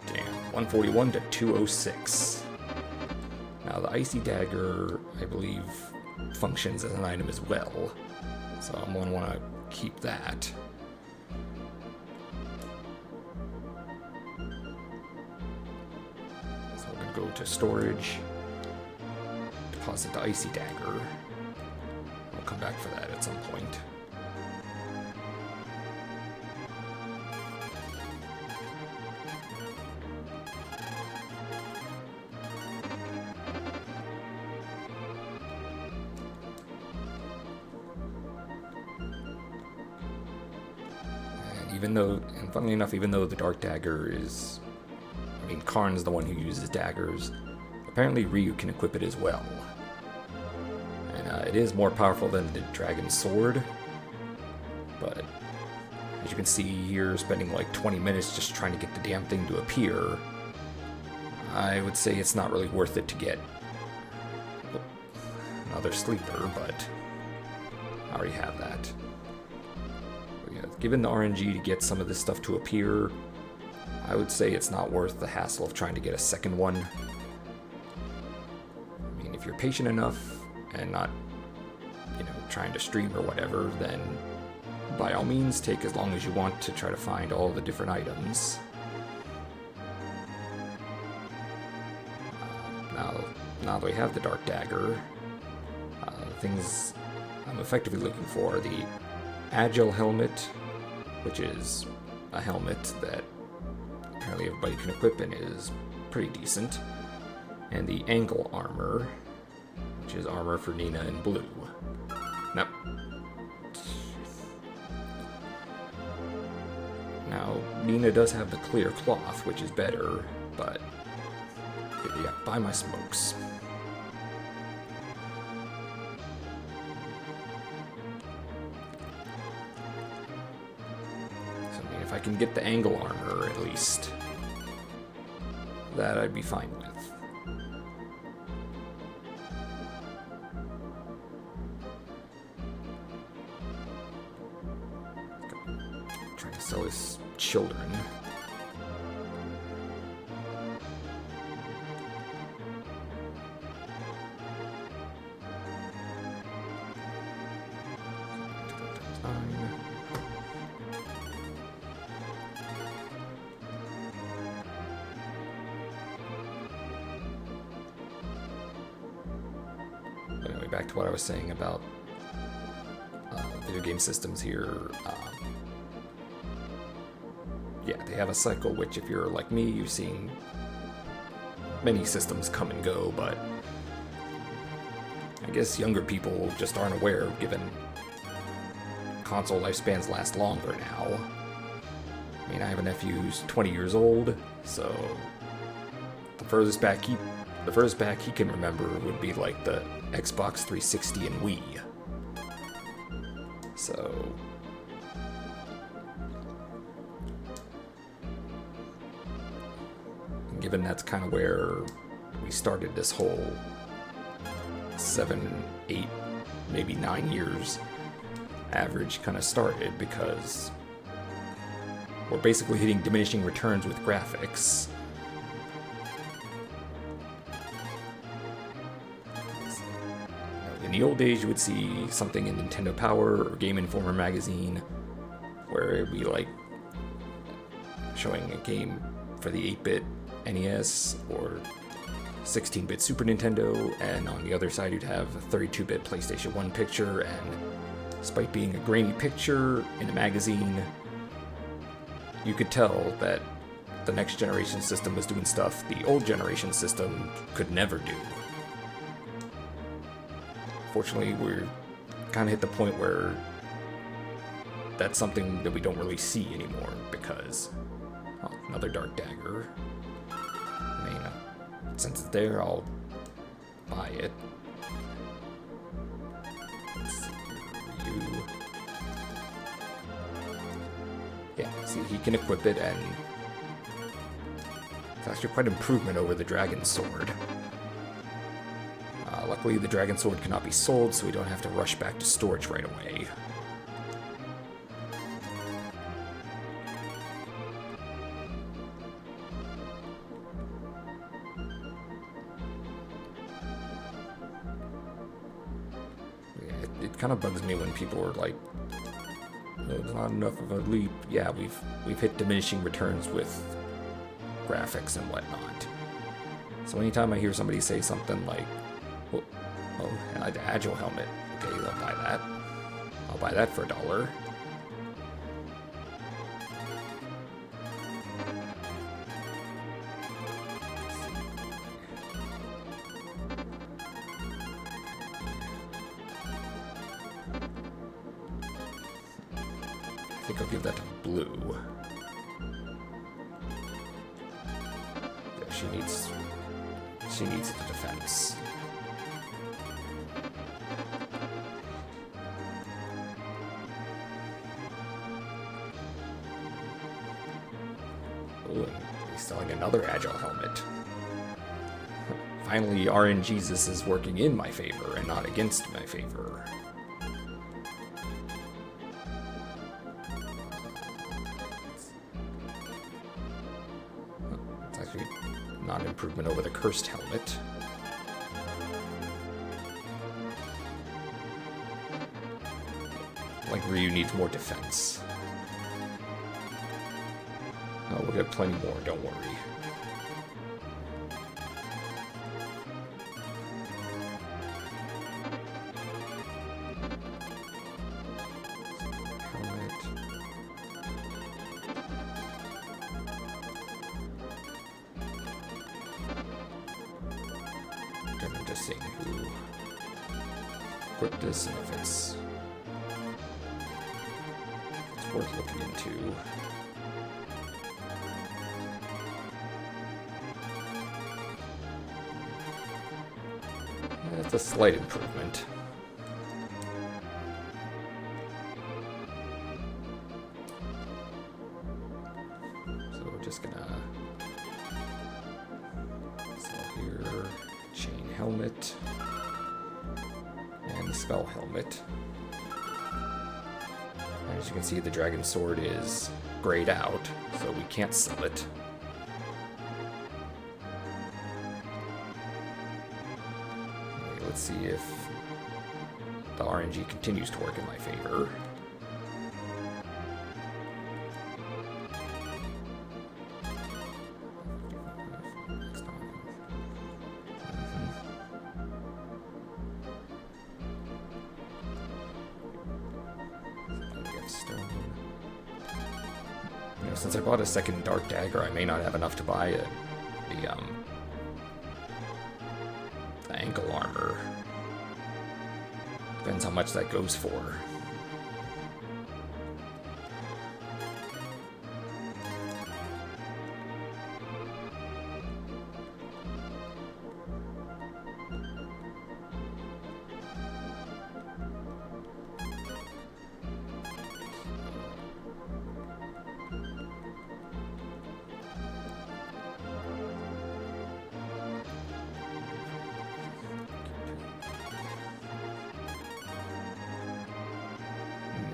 Damn. 141 to 206. Now, the Icy Dagger, I believe, functions as an item as well. So I'm going to want to keep that. So we're going to go to storage, deposit the Icy Dagger. I'll come back for that at some point. And funnily enough, even though the Dark Dagger is... I mean, Karn's the one who uses daggers. Apparently Ryu can equip it as well. And it is more powerful than the Dragon Sword. But as you can see here, spending like 20 minutes just trying to get the damn thing to appear. I would say it's not really worth it to get another sleeper, but I already have that. But yeah, given the RNG to get some of this stuff to appear, I would say it's not worth the hassle of trying to get a second one. I mean, if you're patient enough and not, trying to stream or whatever, then by all means take as long as you want to try to find all the different items. Now that we have the Dark Dagger, the things I'm effectively looking for are the Agile Helmet, which is a helmet that apparently everybody can equip and is pretty decent, and the Angle Armor, which is armor for Nina in blue. Now, Nina does have the clear cloth, which is better, but yeah, buy my smokes. So, I mean, if I can get the Angle Armor, at least, that I'd be fine with. Trying to sell his children. Anyway, back to what I was saying about video game systems here. Yeah, they have a cycle, which if you're like me, you've seen many systems come and go, but I guess younger people just aren't aware, given console lifespans last longer now. I mean, I have a nephew who's 20 years old, so the furthest back he can remember would be like the Xbox 360 and Wii. So given that's kind of where we started this whole 7, 8, maybe 9 years average kind of started, because we're basically hitting diminishing returns with graphics. In the old days, you would see something in Nintendo Power or Game Informer magazine where it would be like showing a game for the 8-bit NES or 16-bit Super Nintendo, and on the other side you'd have a 32-bit PlayStation 1 picture, and despite being a grainy picture in a magazine, you could tell that the next generation system was doing stuff the old generation system could never do. Fortunately, we're kind of hit the point where that's something that we don't really see anymore, because another Dark Dagger. I mean, since it's there, I'll buy it. Let's see, you. Yeah, see, he can equip it, and it's actually quite an improvement over the Dragon Sword. Luckily, the Dragon Sword cannot be sold, so we don't have to rush back to storage right away. It kind of bugs me when people are like, oh, "It's not enough of a leap." Yeah, we've hit diminishing returns with graphics and whatnot. So anytime I hear somebody say something like, "Oh, the Agile Helmet," okay, I'll buy that. I'll buy that for $1. I think I'll give that to Blue. Yeah, she needs the defense. Ooh, he's selling another Agile Helmet. Finally, RNGesus is working in my favor and not against my favor. It's actually not an improvement over the cursed helmet. Like Ryu needs more defense. Oh, we'll get plenty more, don't worry. I'm just seeing who equipped this and if it's worth looking into. That's a slight improvement. So we're just gonna sell here, chain helmet, and the spell helmet. And as you can see, the dragon sword is grayed out, so we can't sell it. Let's see if the RNG continues to work in my favor. You know, since I bought a second Dark Dagger, I may not have enough to buy the ankle armor. Depends how much that goes for.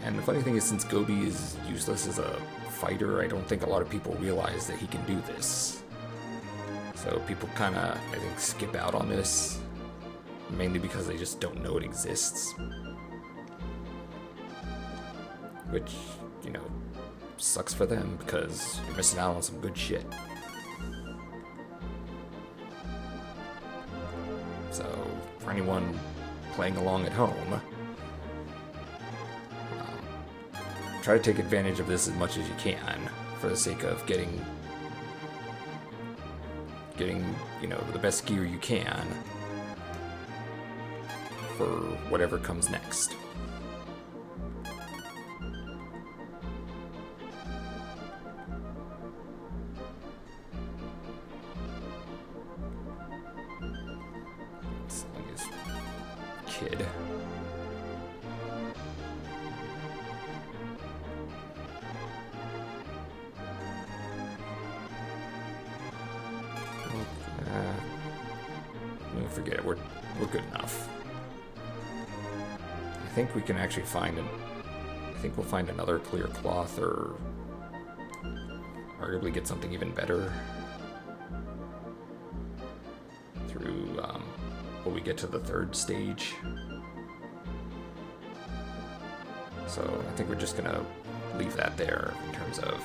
And the funny thing is, since Gobi is useless as a fighter, I don't think a lot of people realize that he can do this. So people kind of, I think, skip out on this, mainly because they just don't know it exists. Which, you know, sucks for them because you're missing out on some good shit. So, for anyone playing along at home, try to take advantage of this as much as you can for the sake of getting, you know, the best gear you can for whatever comes next. It's like his kid. Forget it. We're good enough. I think we can actually find I think we'll find another clear cloth, or arguably get something even better through when we get to the third stage. So I think we're just gonna leave that there in terms of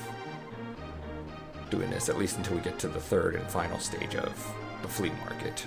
doing this, at least until we get to the third and final stage of the flea market.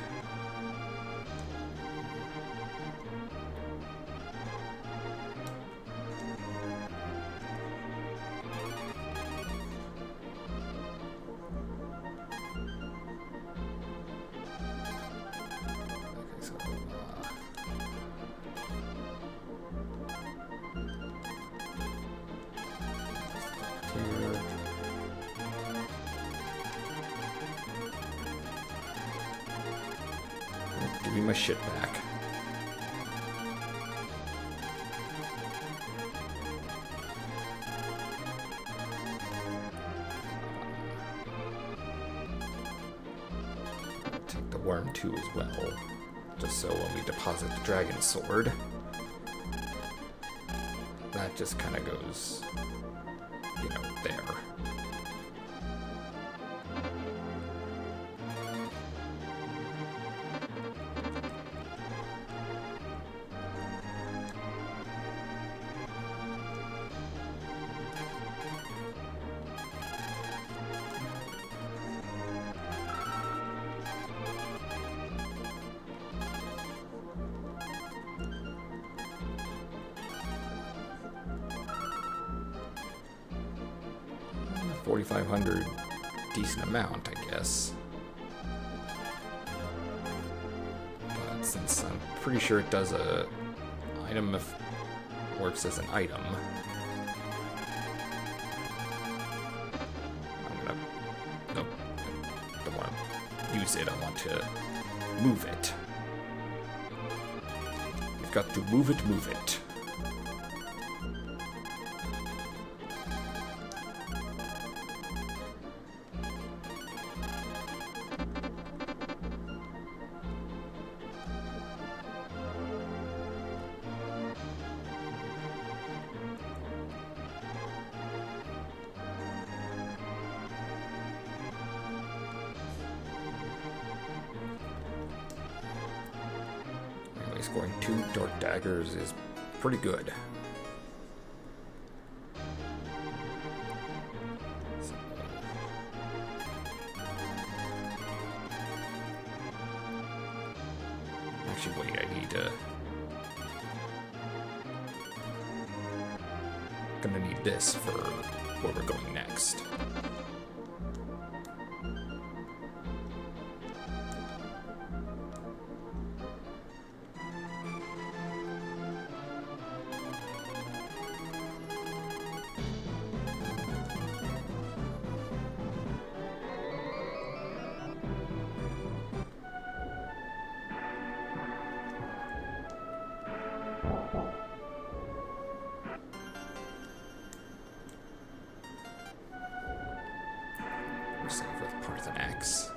Give me my shit back. Take the worm too as well. Just so when we deposit the dragon sword, that just kind of goes, you know, there. $4,500, decent amount, I guess. But since I'm pretty sure it does a item if works as an item, I'm gonna, nope, I don't want to use it, I want to move it. We've got to move it, move it. Scoring 2 dark daggers is pretty good. Actually, wait, I need to... Gonna need this for where we're going next. Save with Parthenax.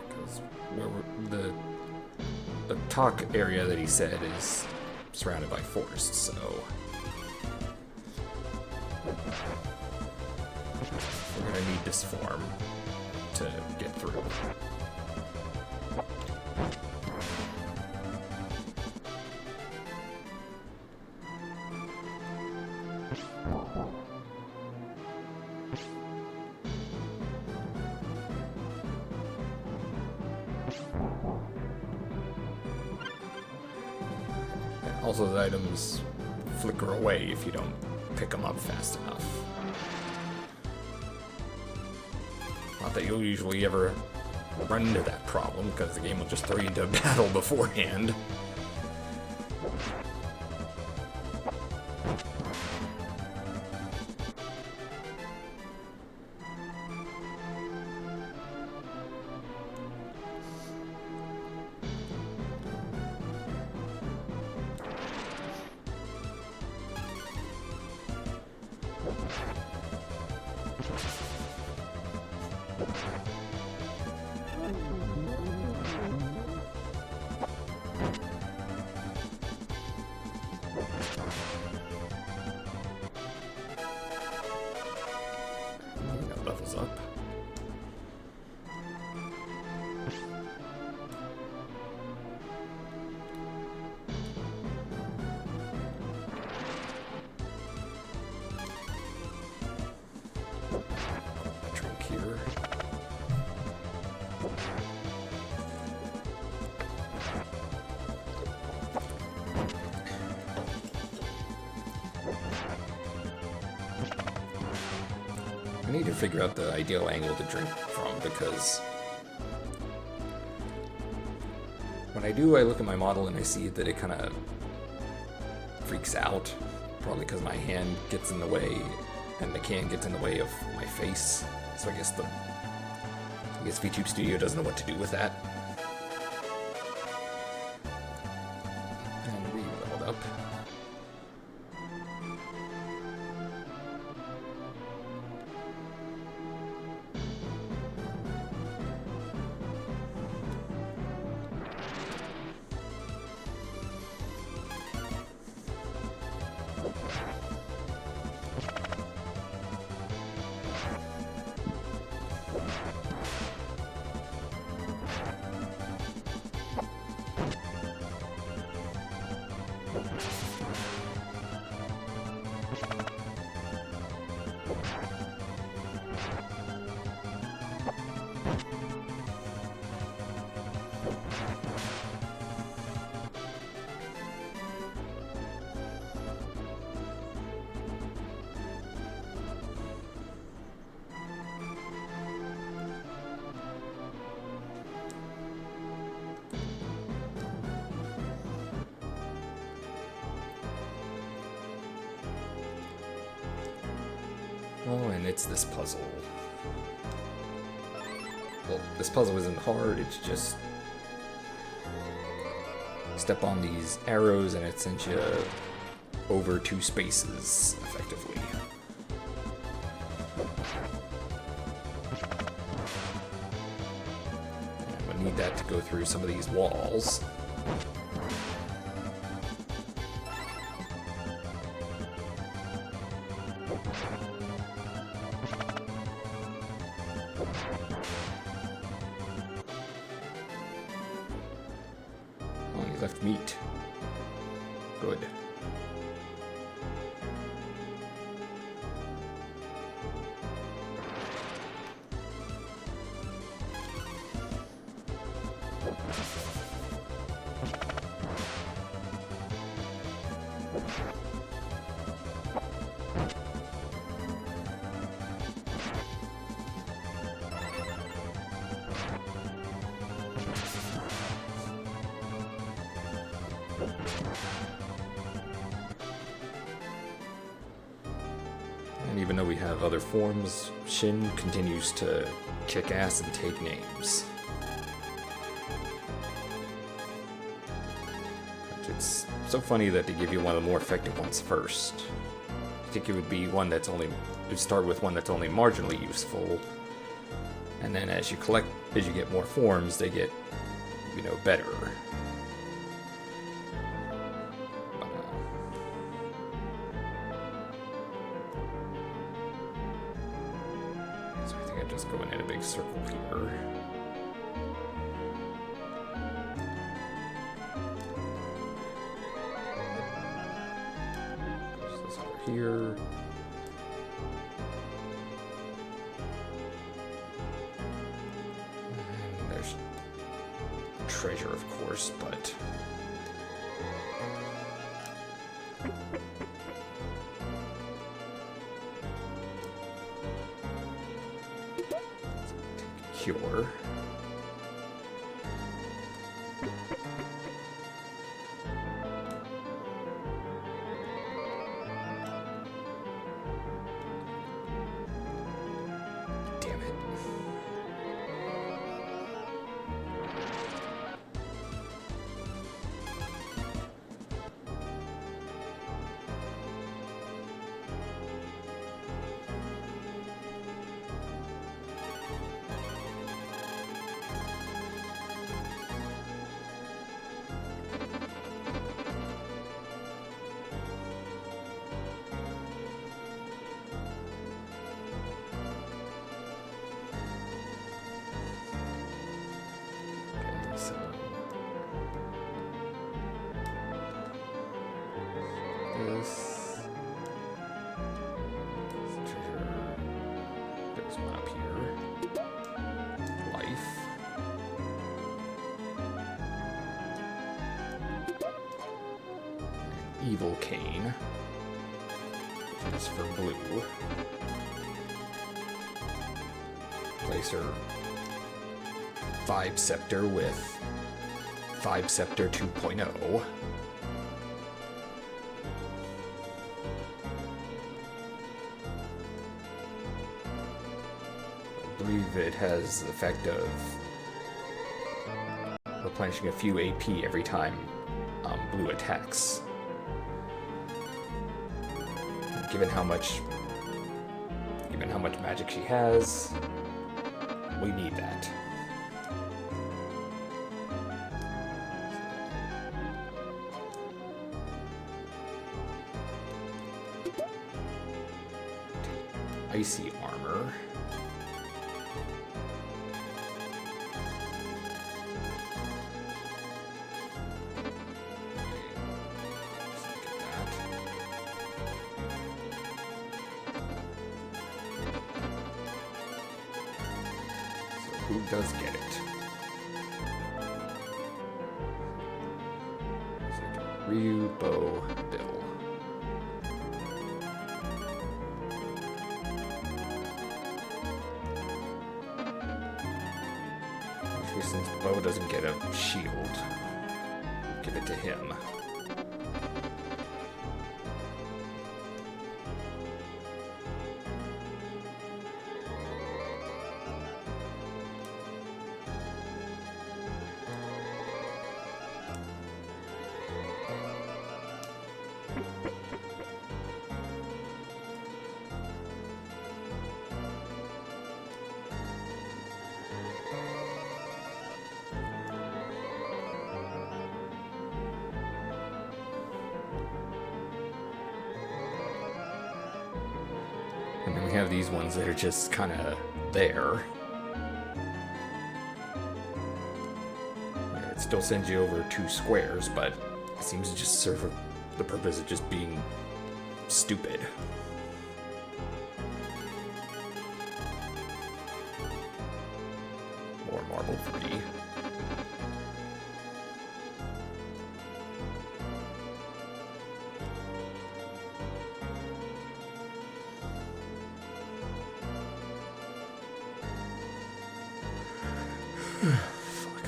Because the talk area that he said is surrounded by forests, so we're gonna need this form to get through. Also, the items flicker away if you don't pick them up fast enough. Not that you'll usually ever run into that problem, because the game will just throw you into battle beforehand. That levels up. Drink here. I need to figure out the ideal angle to drink from, because when I do, I look at my model and I see that it kind of freaks out, probably because my hand gets in the way and the can gets in the way of my face. So I guess VTube Studio doesn't know what to do with that. and it's this puzzle. Well, this puzzle isn't hard, it's just step on these arrows and it sends you over 2 spaces, effectively. And we'll need that to go through some of these walls. Only left meat. Good. And even though we have other forms, Shin continues to kick ass and take names. It's so funny that they give you one of the more effective ones first. I think it would be one that's only, you'd start with one that's only marginally useful, and then as you get more forms, they get, better. So I think I'm just going in a big circle here. This over here. And there's treasure, of course, but cure. Damn it. So this treasure, there's one up here. Life. Evil cane. That's for blue. Place her Vibe Scepter with Vibe Scepter 2.0. I believe it has the effect of replenishing a few AP every time blue attacks. Given how much magic she has, we need that. Icy armor. Who does get it? Ryu, Bo, Bill. Since Bo doesn't get a shield, give it to him. have these ones that are just kind of there. Yeah, it still sends you over 2 squares, but it seems to just serve the purpose of just being stupid. More marble 3. Fuck.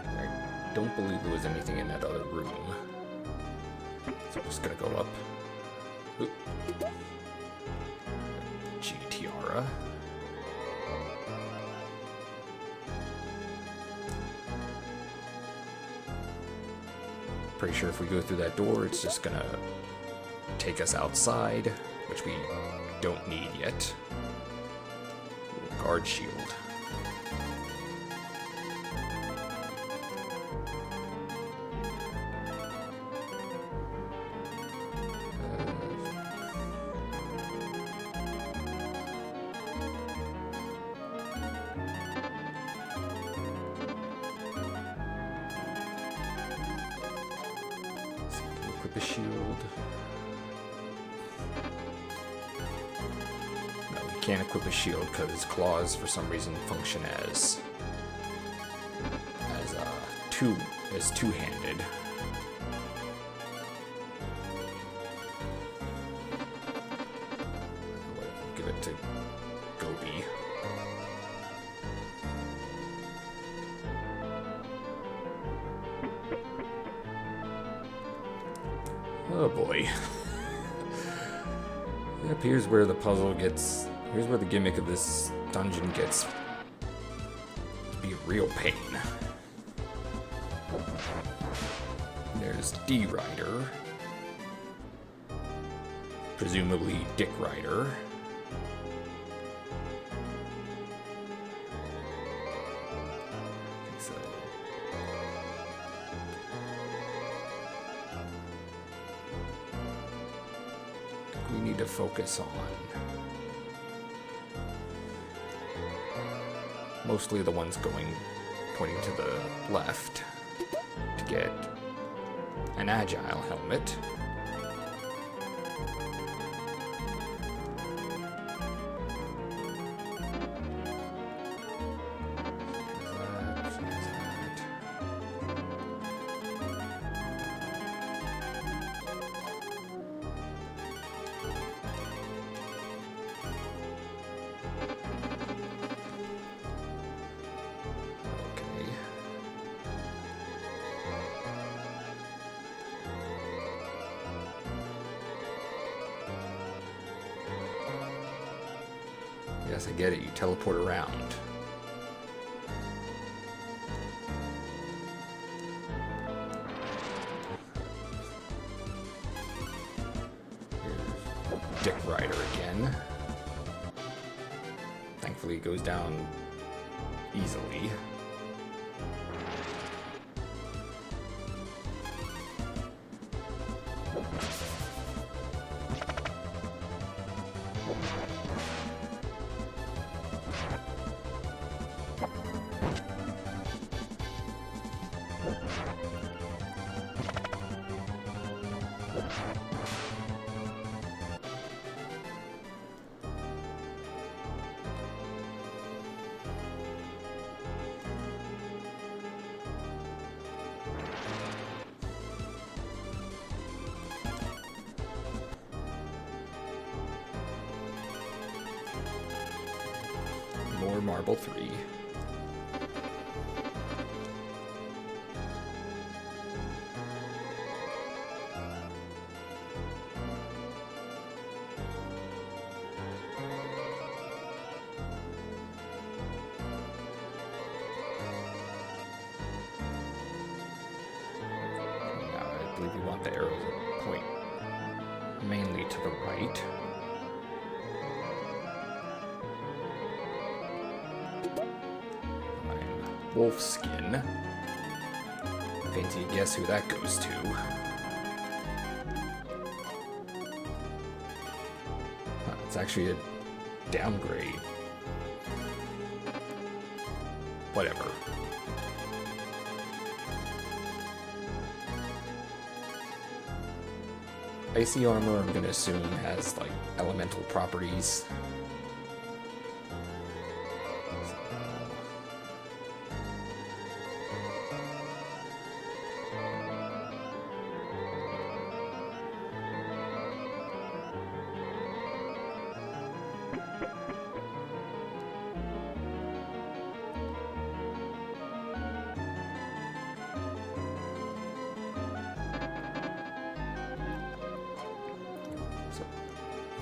I don't believe there was anything in that other room. So I'm just gonna go up. Oop. G tiara. Pretty sure if we go through that door, it's just gonna take us outside, which we don't need yet. Guard shield. Equip a shield. No, we can't equip a shield because claws for some reason function as two-handed. Give it to Gobi. Oh boy. Yep, here's where the puzzle gets... Here's where the gimmick of this dungeon gets to be a real pain. There's D Rider. Presumably Dick Rider. So... we need to focus on mostly the ones pointing to the left to get an agile helmet. Yes, I get it. You teleport around. Here's Dick Rider again. Thankfully, it goes down easily. More marble 3. Now I believe you want the arrows to point mainly to the right. wolf skin. Fancy guess who that goes to. It's actually a downgrade. Whatever. Icy armor, I'm gonna assume, has, like, elemental properties.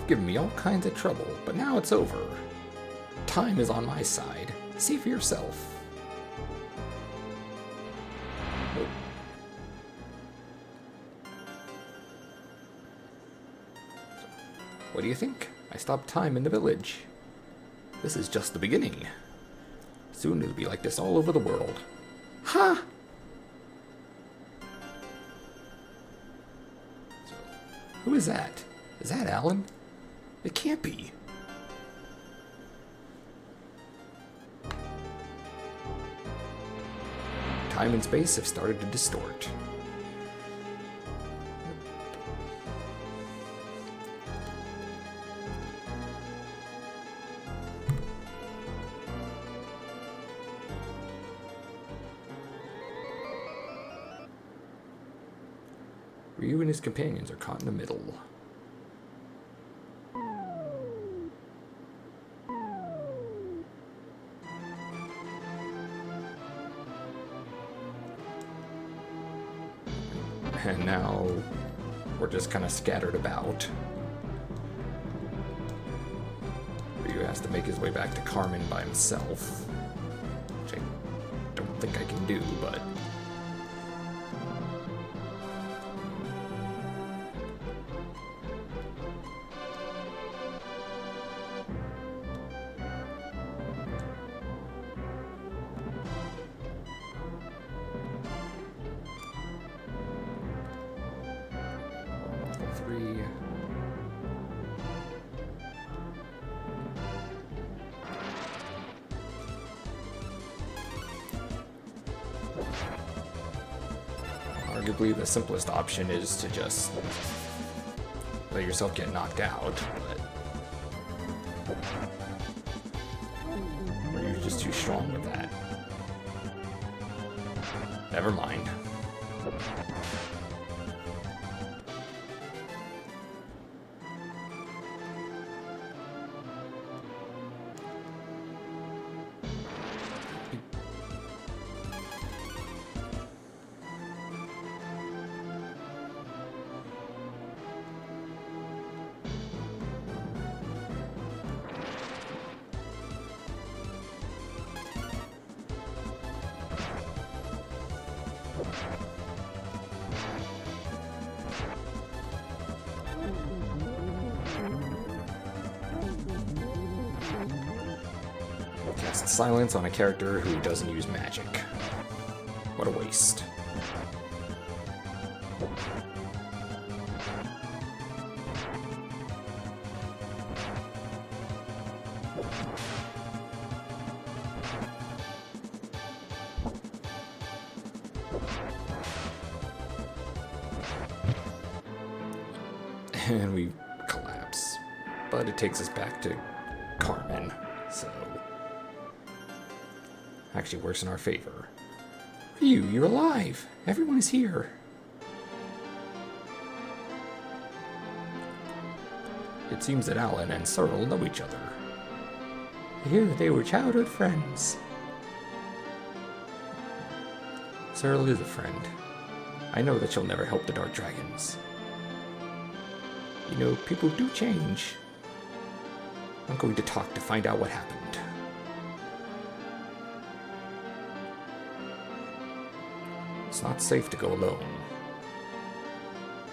Given me all kinds of trouble, but now it's over. Time is on my side. See for yourself. Oh. What do you think? I stopped time in the village. This is just the beginning. Soon it'll be like this all over the world. Ha! So, who is that? Is that Alan? It can't be. Time and space have started to distort. Ryu and his companions are caught in the middle. And now we're just kind of scattered about. Ryu has to make his way back to Carmen by himself, which I don't think I can do, but... Arguably, the simplest option is to just let yourself get knocked out, but you're just too strong with that. Never mind. Cast silence on a character who doesn't use magic. What a waste. And we collapse. But it takes us back to Carmen, so... actually works in our favor. Ryu, you're alive! Everyone is here! It seems that Alan and Searle know each other. I hear that they were childhood friends. Searle is a friend. I know that she'll never help the Dark Dragons. You know, people do change. I'm going to talk to find out what happened. It's not safe to go alone.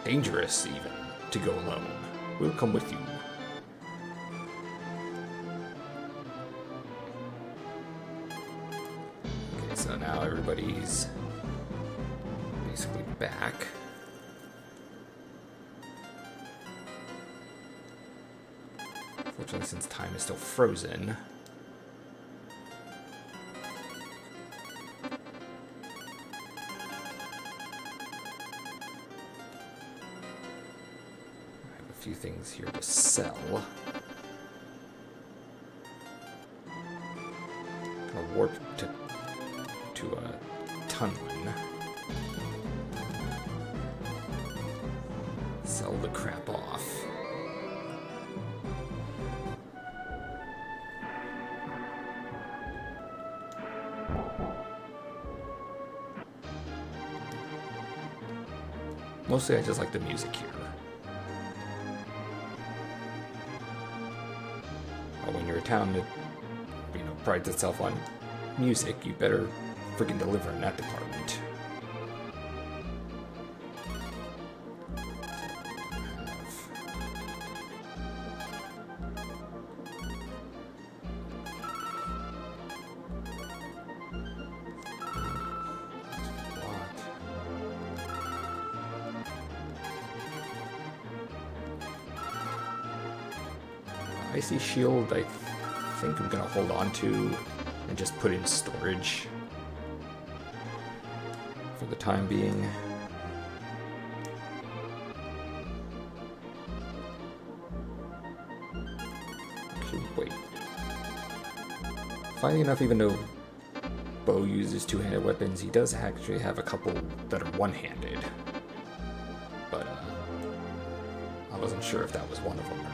Dangerous, even, to go alone. We'll come with you. Okay, so now everybody's basically back. Fortunately, since time is still frozen, I have a few things here to sell. Gonna warp to a Tunlin. Sell the crap off. Mostly I just like the music here. Well, when you're a town that, prides itself on music, you better freaking deliver in that department. Icy Shield, I think I'm gonna hold on to and just put in storage for the time being. Actually, wait. Funny enough, even though Bo uses two-handed weapons, he does actually have a couple that are one-handed. But I wasn't sure if that was one of them or not.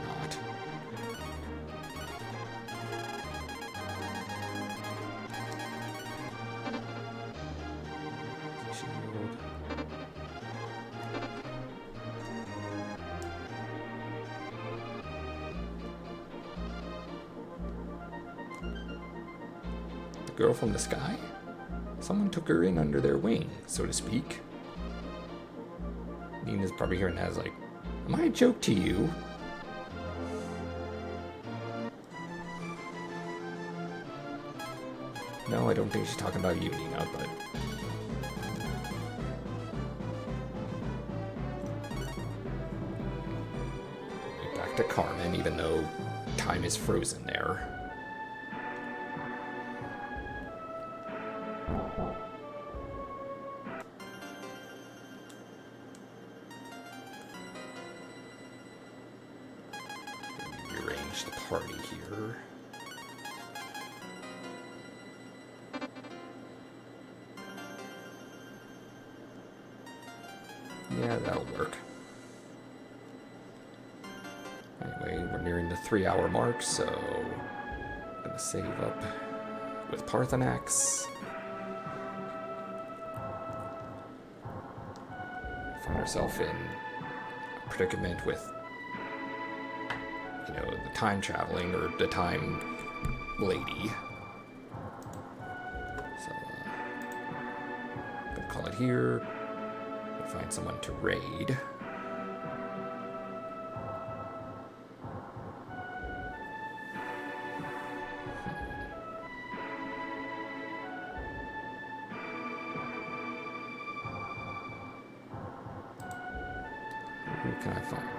Girl from the sky? Someone took her in under their wing, so to speak. Nina's probably hearing that as like, am I a joke to you? No, I don't think she's talking about you, Nina, but... Back to Carmen, even though time is frozen there. Rearrange the party here. Yeah, that'll work. Anyway, we're nearing the 3-hour mark, so I'm gonna save up with Parthenax. Find ourselves in a predicament with, the time traveling or the time lady. So, I'm gonna call it here. Find someone to raid. Who can I find?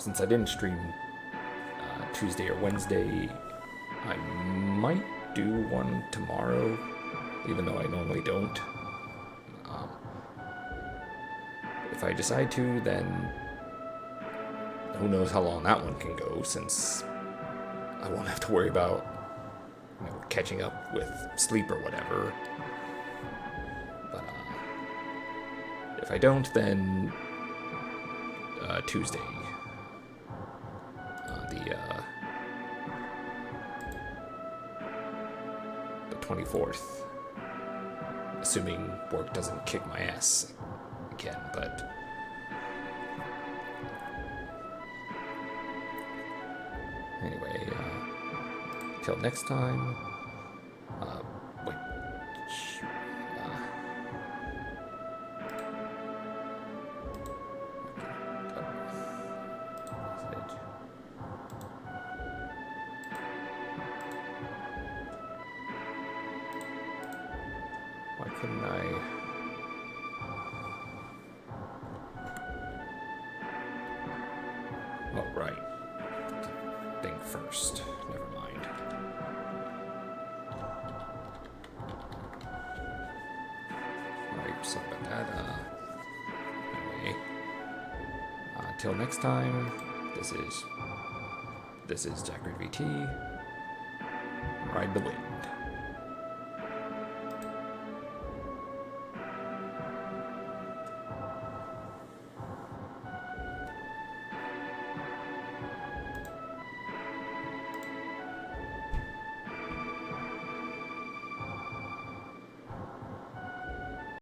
since I didn't stream Tuesday or Wednesday, I might do one tomorrow, even though I normally don't. If I decide to, then who knows how long that one can go, since I won't have to worry about catching up with sleep or whatever. But if I don't, then Tuesday, the 24th, assuming work doesn't kick my ass again. But anyway, till next time. Wait. Why couldn't I? Oh, right. Think first. Never mind. Alright, sorry about that. Anyway. Till next time, this is Zachary VT. Ride the wind.